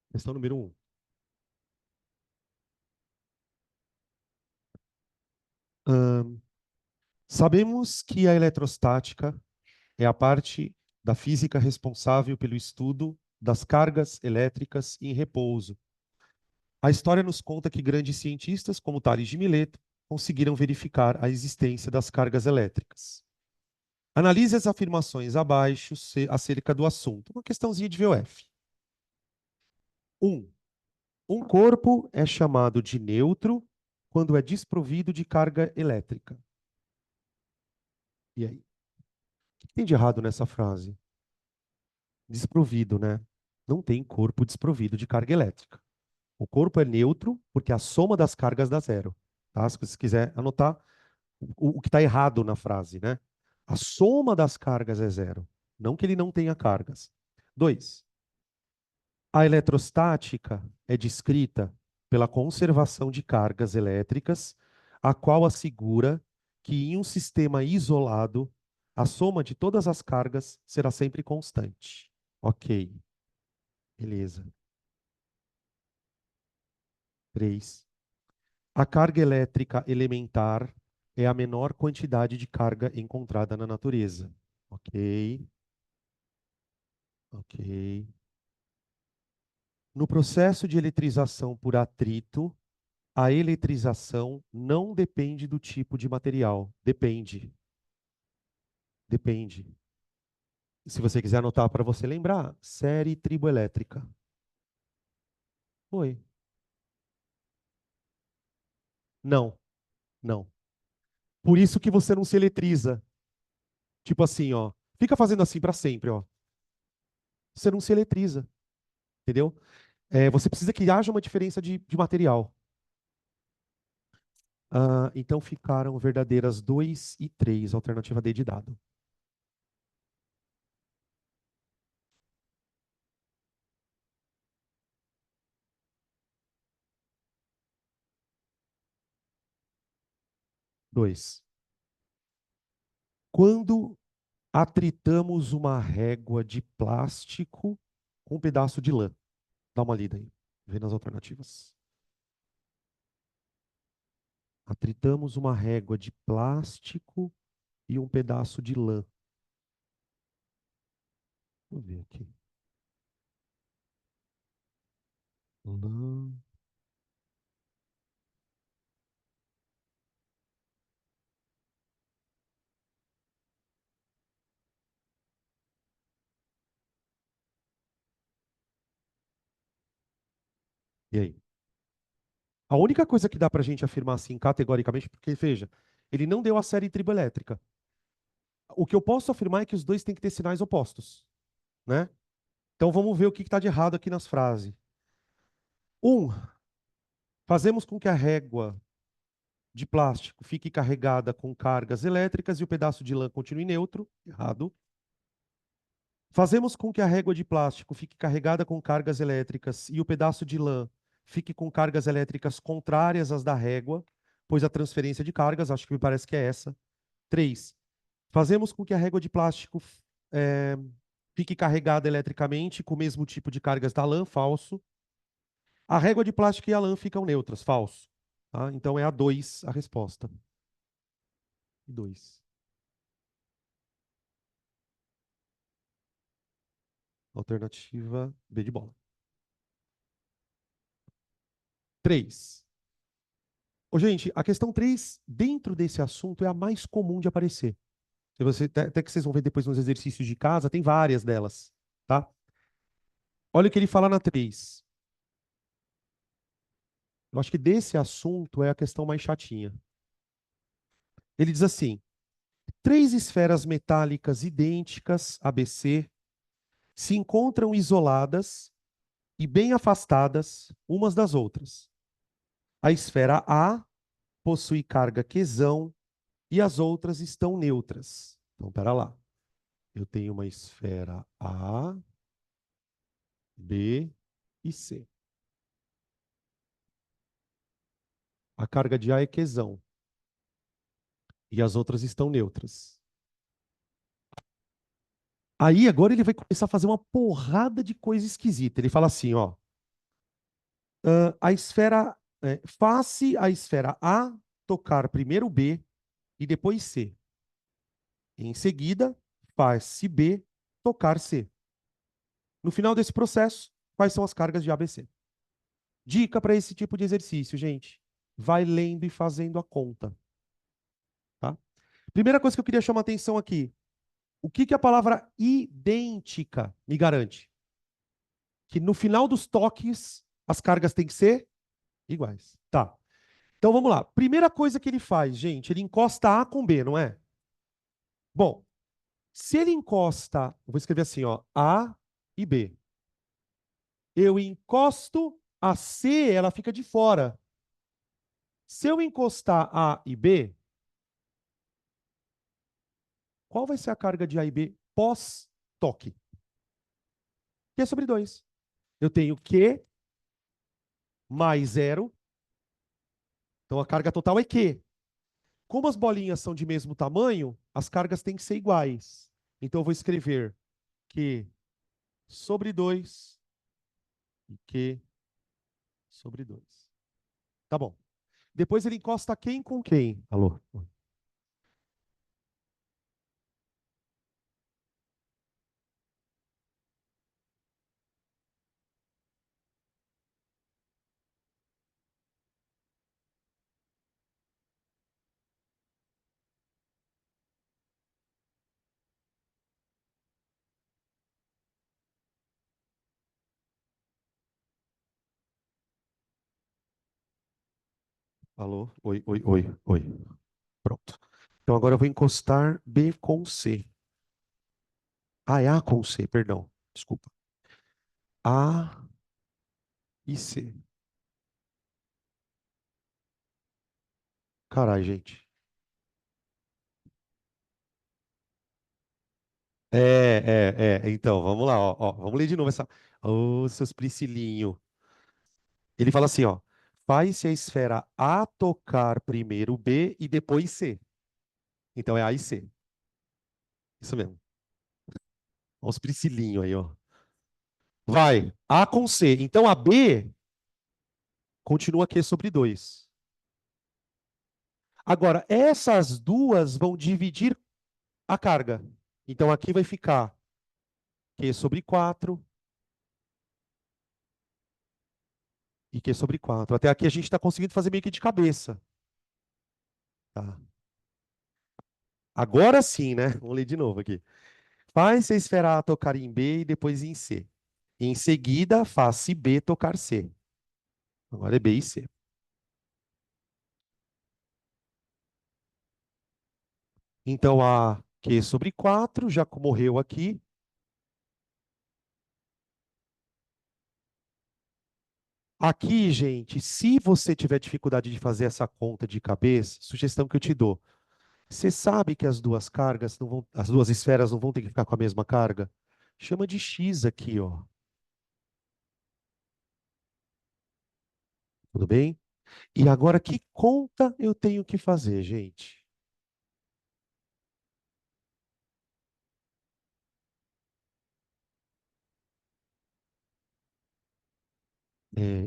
Questão número 1. Sabemos que a eletrostática é a parte da física responsável pelo estudo das cargas elétricas em repouso. A história nos conta que grandes cientistas, como Tales de Mileto, conseguiram verificar a existência das cargas elétricas. Analise as afirmações abaixo acerca do assunto. Uma questãozinha de VOF. 1. Um corpo é chamado de neutro quando é desprovido de carga elétrica. E aí? O que tem de errado nessa frase? Desprovido, né? Não tem corpo desprovido de carga elétrica. O corpo é neutro porque a soma das cargas dá zero. Tá? Se você quiser anotar o que está errado na frase, né? A soma das cargas é zero. Não que ele não tenha cargas. 2. A eletrostática é descrita pela conservação de cargas elétricas, a qual assegura que em um sistema isolado, a soma de todas as cargas será sempre constante. Ok, beleza. 3. A carga elétrica elementar é a menor quantidade de carga encontrada na natureza. Ok, ok. No processo de eletrização por atrito, a eletrização não depende do tipo de material. Depende. Depende. Se você quiser anotar para você lembrar, série triboelétrica. Foi. Não, não. Por isso que você não se eletriza. Tipo assim, ó. Fica fazendo assim para sempre, ó. Você não se eletriza, entendeu? Você precisa que haja uma diferença de material. Então ficaram verdadeiras 2 e 3, alternativa D de dado. 2. Quando atritamos uma régua de plástico com um pedaço de lã. Dá uma lida aí, vê nas alternativas. Atritamos uma régua de plástico e um pedaço de lã. Vou ver aqui. Lã. E aí? A única coisa que dá para a gente afirmar assim categoricamente, porque veja, ele não deu a série triboelétrica. O que eu posso afirmar é que os dois têm que ter sinais opostos, né? Então vamos ver o que está de errado aqui nas frases. 1. Fazemos com que a régua de plástico fique carregada com cargas elétricas e o pedaço de lã continue neutro. Errado. Fazemos com que a régua de plástico fique carregada com cargas elétricas e o pedaço de lã fique com cargas elétricas contrárias às da régua. pois a transferência de cargas, acho que me parece que é essa. 3. Fazemos com que a régua de plástico fique carregada eletricamente com o mesmo tipo de cargas da lã, falso. A régua de plástico e a lã ficam neutras, falso. Tá? Então é a 2 a resposta. 2. Alternativa B de bola. 3. Ô, gente, a questão 3, dentro desse assunto, é a mais comum de aparecer. Se você, até que vocês vão ver depois nos exercícios de casa, tem várias delas, tá? Olha o que ele fala na 3. Eu acho que desse assunto é a questão mais chatinha. Ele diz assim: três esferas metálicas idênticas, ABC, se encontram isoladas e bem afastadas umas das outras. A esfera A possui carga Qzão e as outras estão neutras. Então, pera lá. Eu tenho uma esfera A, B e C. A carga de A é Qzão e as outras estão neutras. Aí agora ele vai começar a fazer uma porrada de coisa esquisita. Ele fala assim, ó, a esfera, faça a esfera A tocar primeiro B e depois C. Em seguida, faz-se B tocar C. No final desse processo, quais são as cargas de ABC? Dica para esse tipo de exercício, gente. Vai lendo e fazendo a conta. Tá? Primeira coisa que eu queria chamar a atenção aqui. O que a palavra idêntica me garante? Que no final dos toques, as cargas têm que ser iguais. Tá. Então vamos lá. Primeira coisa que ele faz, gente, ele encosta A com B, não é? Bom, se ele encosta, vou escrever assim, ó, A e B. Eu encosto a C, ela fica de fora. Se eu encostar A e B, qual vai ser a carga de A e B pós-toque? Q sobre 2. Eu tenho Q mais zero. Então a carga total é Q. Como as bolinhas são de mesmo tamanho, as cargas têm que ser iguais. Então eu vou escrever Q sobre 2 e Q sobre 2. Tá bom. Depois ele encosta quem com quem? Alô? Alô? Oi, oi, oi, oi. Pronto. Então agora eu vou encostar B com C. Ah, é A com C, perdão. Desculpa. A e C. Caralho, gente. Então, vamos lá, ó. Vamos ler de novo essa. Ô, seus Priscilinho. Ele fala assim, ó. Faz-se a esfera A tocar primeiro B e depois C. Então é A e C. Isso mesmo. Olha os Priscilinho aí, ó. Vai. A com C. Então a B continua Q sobre 2. Agora, essas duas vão dividir a carga. Então aqui vai ficar Q sobre 4 e Q sobre 4. Até aqui a gente está conseguindo fazer meio que de cabeça. Tá. Agora sim, né? Vamos ler de novo aqui. Faz a esfera A tocar em B e depois em C. Em seguida, faz B tocar C. Agora é B e C. Então, a Q sobre 4 já morreu aqui. Aqui, gente, se você tiver dificuldade de fazer essa conta de cabeça, sugestão que eu te dou. Você sabe que as duas cargas não vão, as duas esferas não vão ter que ficar com a mesma carga? Chama de X aqui, ó. Tudo bem? E agora, que conta eu tenho que fazer, gente?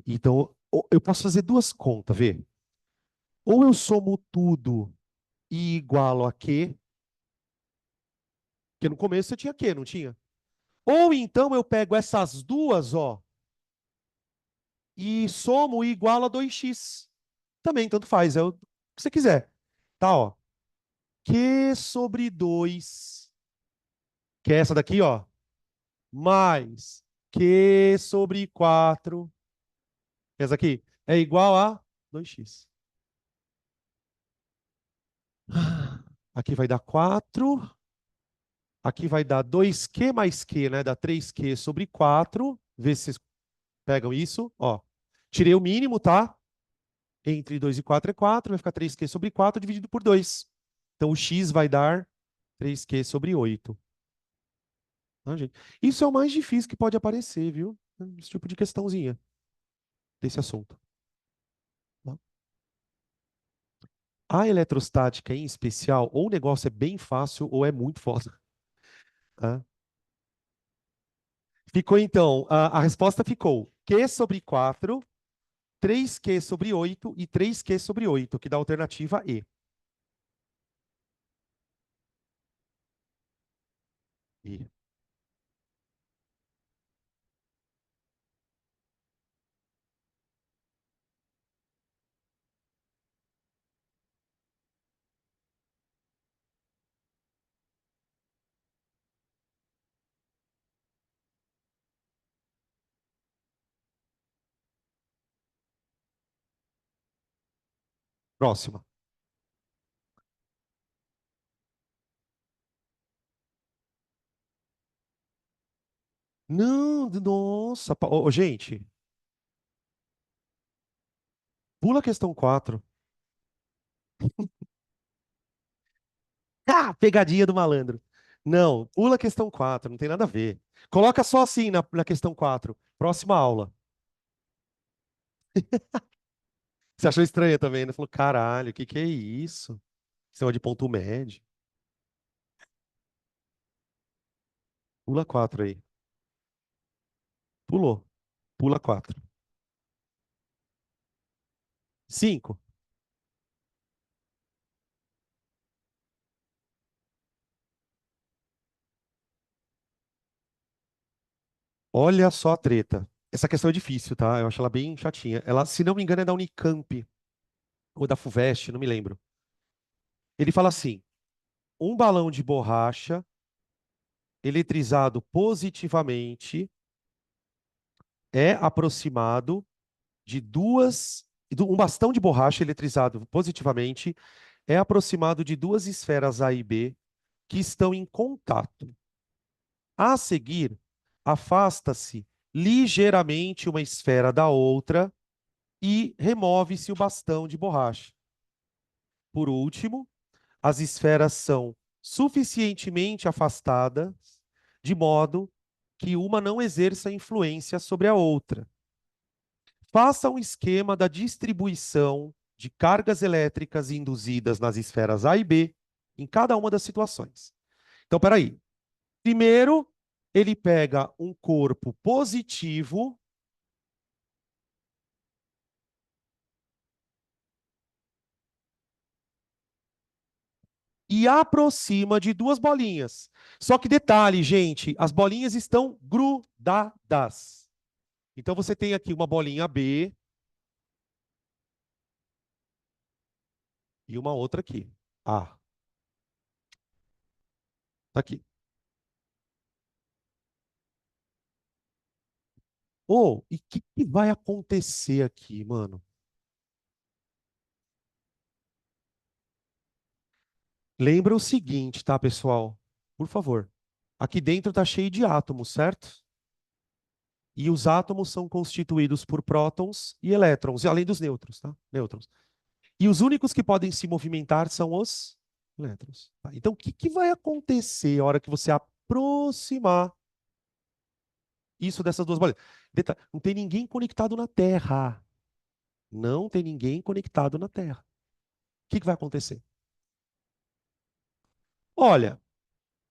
Então, eu posso fazer duas contas, vê? Ou eu somo tudo e igualo a Q, porque no começo eu tinha Q, não tinha? Ou então eu pego essas duas, ó, e somo e igualo a 2x. Também, tanto faz, é o que você quiser. Tá, ó. Q sobre 2, que é essa daqui, ó, mais Q sobre 4, essa aqui, é igual a 2x. Aqui vai dar 4. Aqui vai dar 2Q mais Q, né? Dá 3Q sobre 4. Vê se vocês pegam isso. Ó, tirei o mínimo, tá? Entre 2 e 4 é 4. Vai ficar 3Q sobre 4 dividido por 2. Então, o x vai dar 3Q sobre 8. Ah, gente. Isso é o mais difícil que pode aparecer, viu? Esse tipo de questãozinha desse assunto. Tá? A eletrostática, em especial, ou o negócio é bem fácil ou é muito foda. Tá? Ficou, então, a resposta ficou Q sobre 4, 3Q sobre 8 e 3Q sobre 8, que dá a alternativa E. E. Próxima. Não, nossa. Gente, pula a questão 4. Ah, pegadinha do malandro. Não, pula a questão 4, não tem nada a ver. Coloca só assim na questão 4. Próxima aula. Você achou estranha também, né? Falou, caralho, o que que é isso? Sistema de ponto médio. Pula 4 aí. Pulou. Pula 4. 5. Olha só a treta. Essa questão é difícil, tá? Eu acho ela bem chatinha. Ela, se não me engano, é da Unicamp ou da FUVEST, não me lembro. Ele fala assim: um balão de borracha eletrizado positivamente é aproximado de duas. Um bastão de borracha eletrizado positivamente é aproximado de duas esferas A e B que estão em contato. A seguir, afasta-se ligeiramente uma esfera da outra e remove-se o bastão de borracha. Por último, as esferas são suficientemente afastadas de modo que uma não exerça influência sobre a outra. Faça um esquema da distribuição de cargas elétricas induzidas nas esferas A e B em cada uma das situações. Então, peraí. Primeiro, ele pega um corpo positivo e aproxima de duas bolinhas. Só que detalhe, gente, as bolinhas estão grudadas. Então você tem aqui uma bolinha B e uma outra aqui. A. Tá aqui. Oh, e o que vai acontecer aqui, mano? Lembra o seguinte, tá, pessoal? Por favor. Aqui dentro tá cheio de átomos, certo? E os átomos são constituídos por prótons e elétrons, e além dos nêutrons, tá? Nêutrons. E os únicos que podem se movimentar são os elétrons. Tá? Então, o que vai acontecer a hora que você aproximar isso dessas duas bolinhas? Não tem ninguém conectado na Terra. Não tem ninguém conectado na Terra. O que vai acontecer? Olha,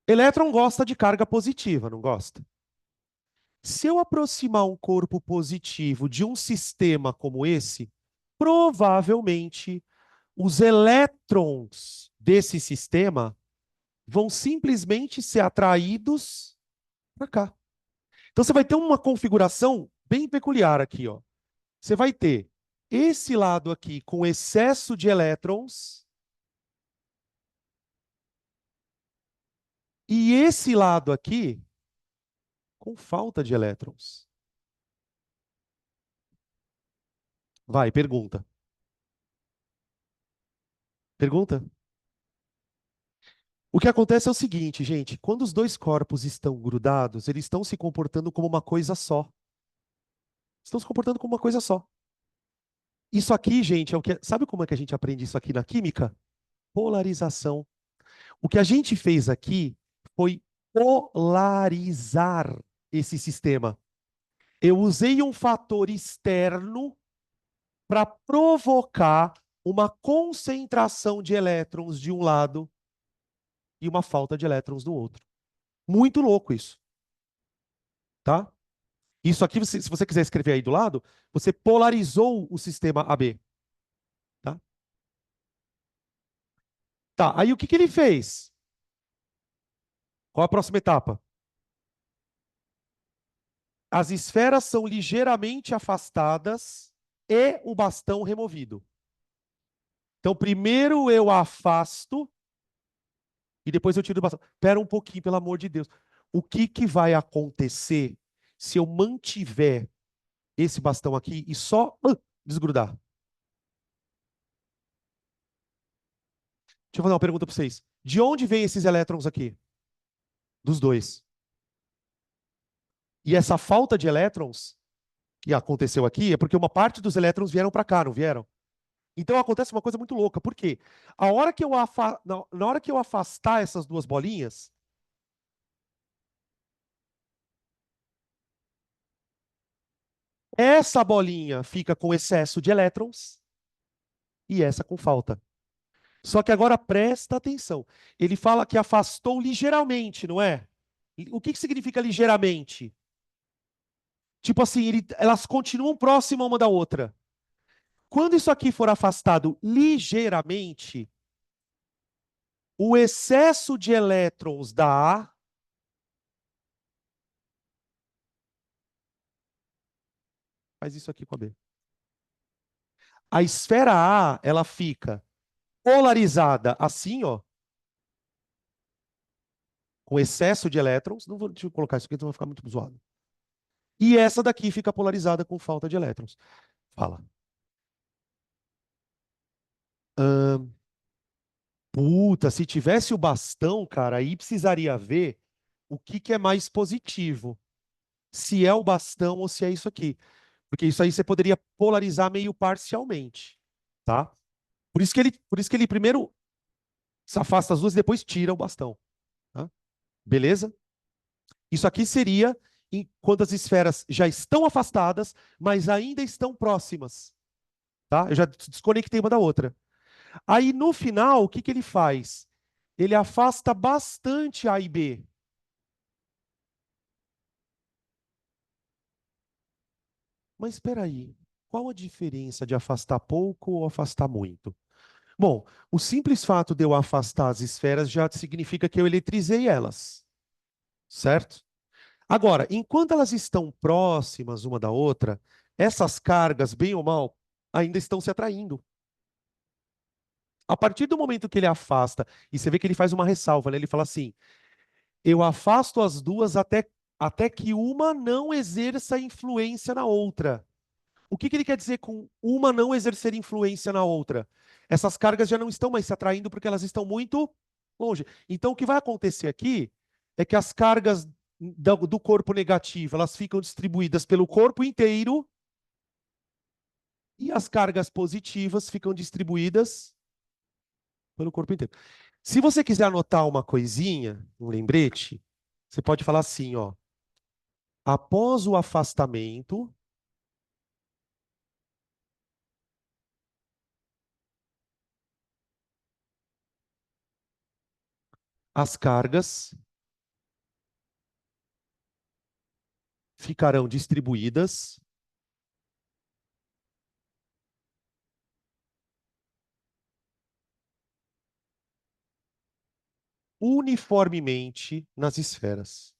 elétron gosta de carga positiva, não gosta? Se eu aproximar um corpo positivo de um sistema como esse, provavelmente os elétrons desse sistema vão simplesmente ser atraídos para cá. Então você vai ter uma configuração bem peculiar aqui, ó. Você vai ter esse lado aqui com excesso de elétrons e esse lado aqui com falta de elétrons. Vai, pergunta. Pergunta? O que acontece é o seguinte, gente, quando os dois corpos estão grudados, eles estão se comportando como uma coisa só. Estão se comportando como uma coisa só. Isso aqui, gente, é o que. Sabe como é que a gente aprende isso aqui na química? Polarização. O que a gente fez aqui foi polarizar esse sistema. Eu usei um fator externo para provocar uma concentração de elétrons de um lado e uma falta de elétrons do outro. Muito louco isso, tá? Isso aqui, se você quiser escrever aí do lado, você polarizou o sistema AB, tá? Tá, aí o que ele fez? Qual a próxima etapa? As esferas são ligeiramente afastadas e o bastão removido. Então, primeiro eu afasto e depois eu tiro o bastão. Espera um pouquinho, pelo amor de Deus. O que vai acontecer se eu mantiver esse bastão aqui e só desgrudar? Deixa eu fazer uma pergunta para vocês. De onde vêm esses elétrons aqui? Dos dois. E essa falta de elétrons que aconteceu aqui é porque uma parte dos elétrons vieram para cá, não vieram? Então acontece uma coisa muito louca. Por quê? Na hora que eu afastar essas duas bolinhas, essa bolinha fica com excesso de elétrons e essa com falta. Só que agora presta atenção. Ele fala que afastou ligeiramente, não é? O que significa ligeiramente? Tipo assim, elas continuam próximas uma da outra. Quando isso aqui for afastado ligeiramente, o excesso de elétrons da A faz isso aqui com a B. A esfera A, ela fica polarizada assim, ó, com excesso de elétrons. Não vou, deixa eu colocar isso aqui, então vai ficar muito zoado. E essa daqui fica polarizada com falta de elétrons. Fala. Ahn, Puta, se tivesse o bastão, cara, aí precisaria ver o que é mais positivo. Se é o bastão ou se é isso aqui. Porque isso aí você poderia polarizar meio parcialmente, tá? Por isso que ele primeiro se afasta as duas e depois tira o bastão, tá? Beleza? Isso aqui seria quando as esferas já estão afastadas, mas ainda estão próximas, tá? Eu já desconectei uma da outra. Aí no final, o que ele faz? Ele afasta bastante A e B. Mas espera aí, qual a diferença de afastar pouco ou afastar muito? Bom, o simples fato de eu afastar as esferas já significa que eu eletrizei elas, certo? Agora, enquanto elas estão próximas uma da outra, essas cargas, bem ou mal, ainda estão se atraindo. A partir do momento que ele afasta, e você vê que ele faz uma ressalva, né? Ele fala assim: eu afasto as duas até que uma não exerça influência na outra. O que ele quer dizer com uma não exercer influência na outra? Essas cargas já não estão mais se atraindo porque elas estão muito longe. Então, o que vai acontecer aqui é que as cargas do corpo negativo elas ficam distribuídas pelo corpo inteiro e as cargas positivas ficam distribuídas pelo corpo inteiro. Se você quiser anotar uma coisinha, um lembrete, você pode falar assim, ó. Após o afastamento, as cargas ficarão distribuídas uniformemente nas esferas.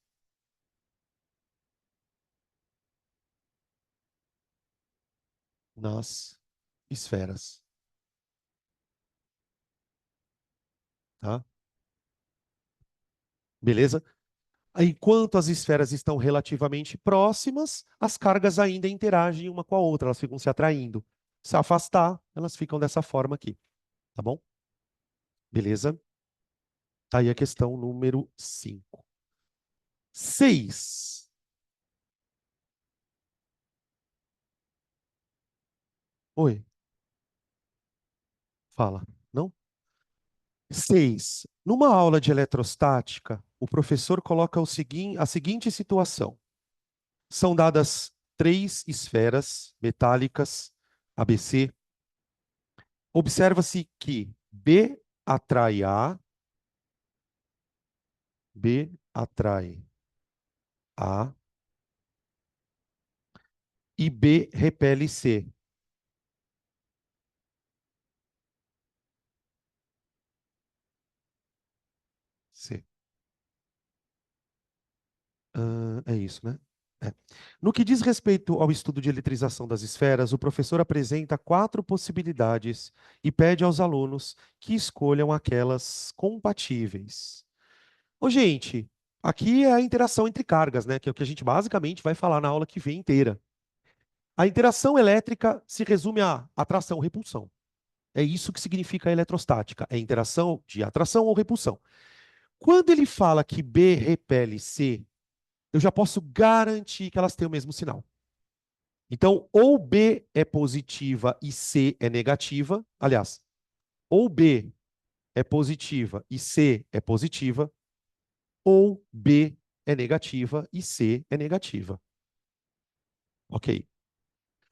Nas esferas. Tá? Beleza? Enquanto as esferas estão relativamente próximas, as cargas ainda interagem uma com a outra, elas ficam se atraindo. Se afastar, elas ficam dessa forma aqui. Tá bom? Beleza? Tá aí a questão número 5. 6. Oi, fala. Não? 6. Numa aula de eletrostática, o professor coloca a seguinte situação. São dadas 3 esferas metálicas ABC. Observa-se que B atrai A, B atrai A e B repele C. C. É isso, né? É. No que diz respeito ao estudo de eletrização das esferas, o professor apresenta 4 possibilidades e pede aos alunos que escolham aquelas compatíveis. Ô, gente, aqui é a interação entre cargas, né? Que é o que a gente basicamente vai falar na aula que vem inteira. A interação elétrica se resume a atração-repulsão. É isso que significa a eletrostática. É interação de atração ou repulsão. Quando ele fala que B repele C, eu já posso garantir que elas têm o mesmo sinal. Então, ou B é positiva e C é negativa, aliás, ou B é positiva e C é positiva, ou B é negativa e C é negativa. Ok.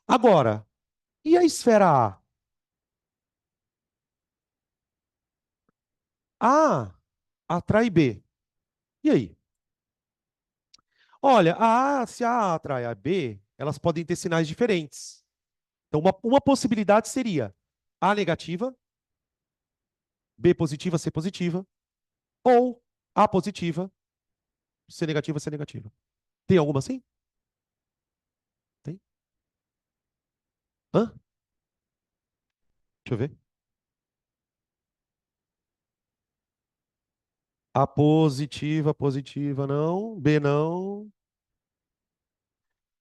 Agora, e a esfera A? A atrai B. E aí? Olha, se a A atrai a B, elas podem ter sinais diferentes. Então, uma possibilidade seria A negativa, B positiva, C positiva, ou A positiva, C negativa, C negativa. Tem alguma assim? Tem? Hã? Deixa eu ver. A positiva, positiva, não. B não.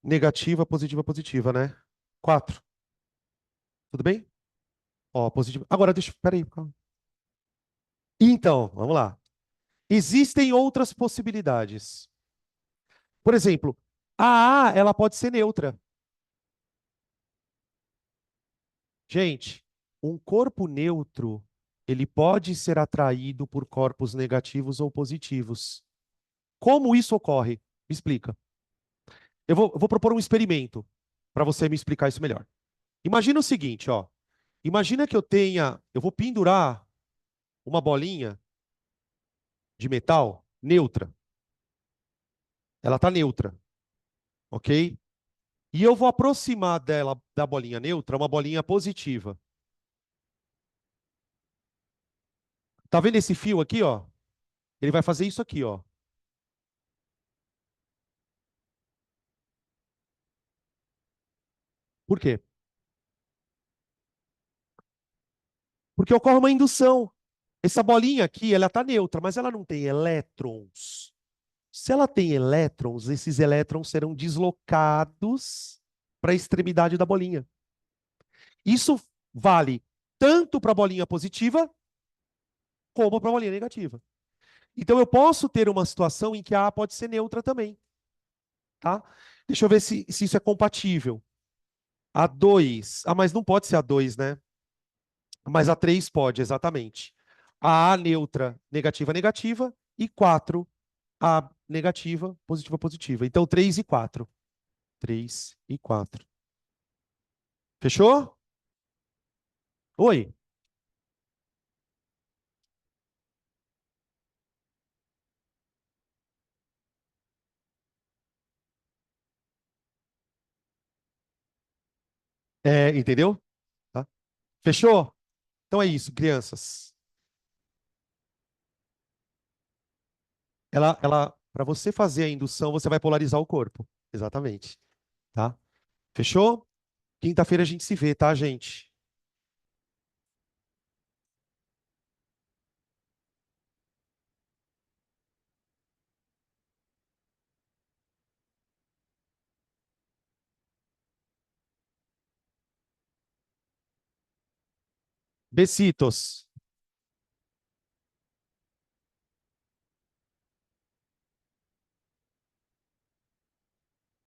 Negativa, positiva, positiva, né? 4. Tudo bem? Ó, positivo. Agora, deixa. Peraí. Calma. Então, vamos lá. Existem outras possibilidades. Por exemplo, a ela pode ser neutra. Gente, um corpo neutro, ele pode ser atraído por corpos negativos ou positivos. Como isso ocorre? Me explica. Eu vou propor um experimento para você me explicar isso melhor. Imagina o seguinte, ó. Imagina que eu vou pendurar uma bolinha de metal neutra. Ela está neutra, ok? E eu vou aproximar dela, da bolinha neutra, uma bolinha positiva. Tá vendo esse fio aqui, ó? Ele vai fazer isso aqui, ó. Por quê? Porque ocorre uma indução. Essa bolinha aqui, ela está neutra, mas ela não tem elétrons. Se ela tem elétrons, esses elétrons serão deslocados para a extremidade da bolinha. Isso vale tanto para a bolinha positiva como para a bolinha negativa. Então eu posso ter uma situação em que a A pode ser neutra também, tá? Deixa eu ver se isso é compatível. A 2, mas não pode ser a 2, né? Mas a 3 pode, exatamente. A neutra, negativa, negativa, e 4, A negativa, positiva, positiva. Então 3 e 4. 3 e 4. Fechou? Oi. Entendeu? Tá? Fechou? Então é isso, crianças. Para você fazer a indução, você vai polarizar o corpo. Exatamente. Tá? Fechou? Quinta-feira a gente se vê, tá, gente? Besitos.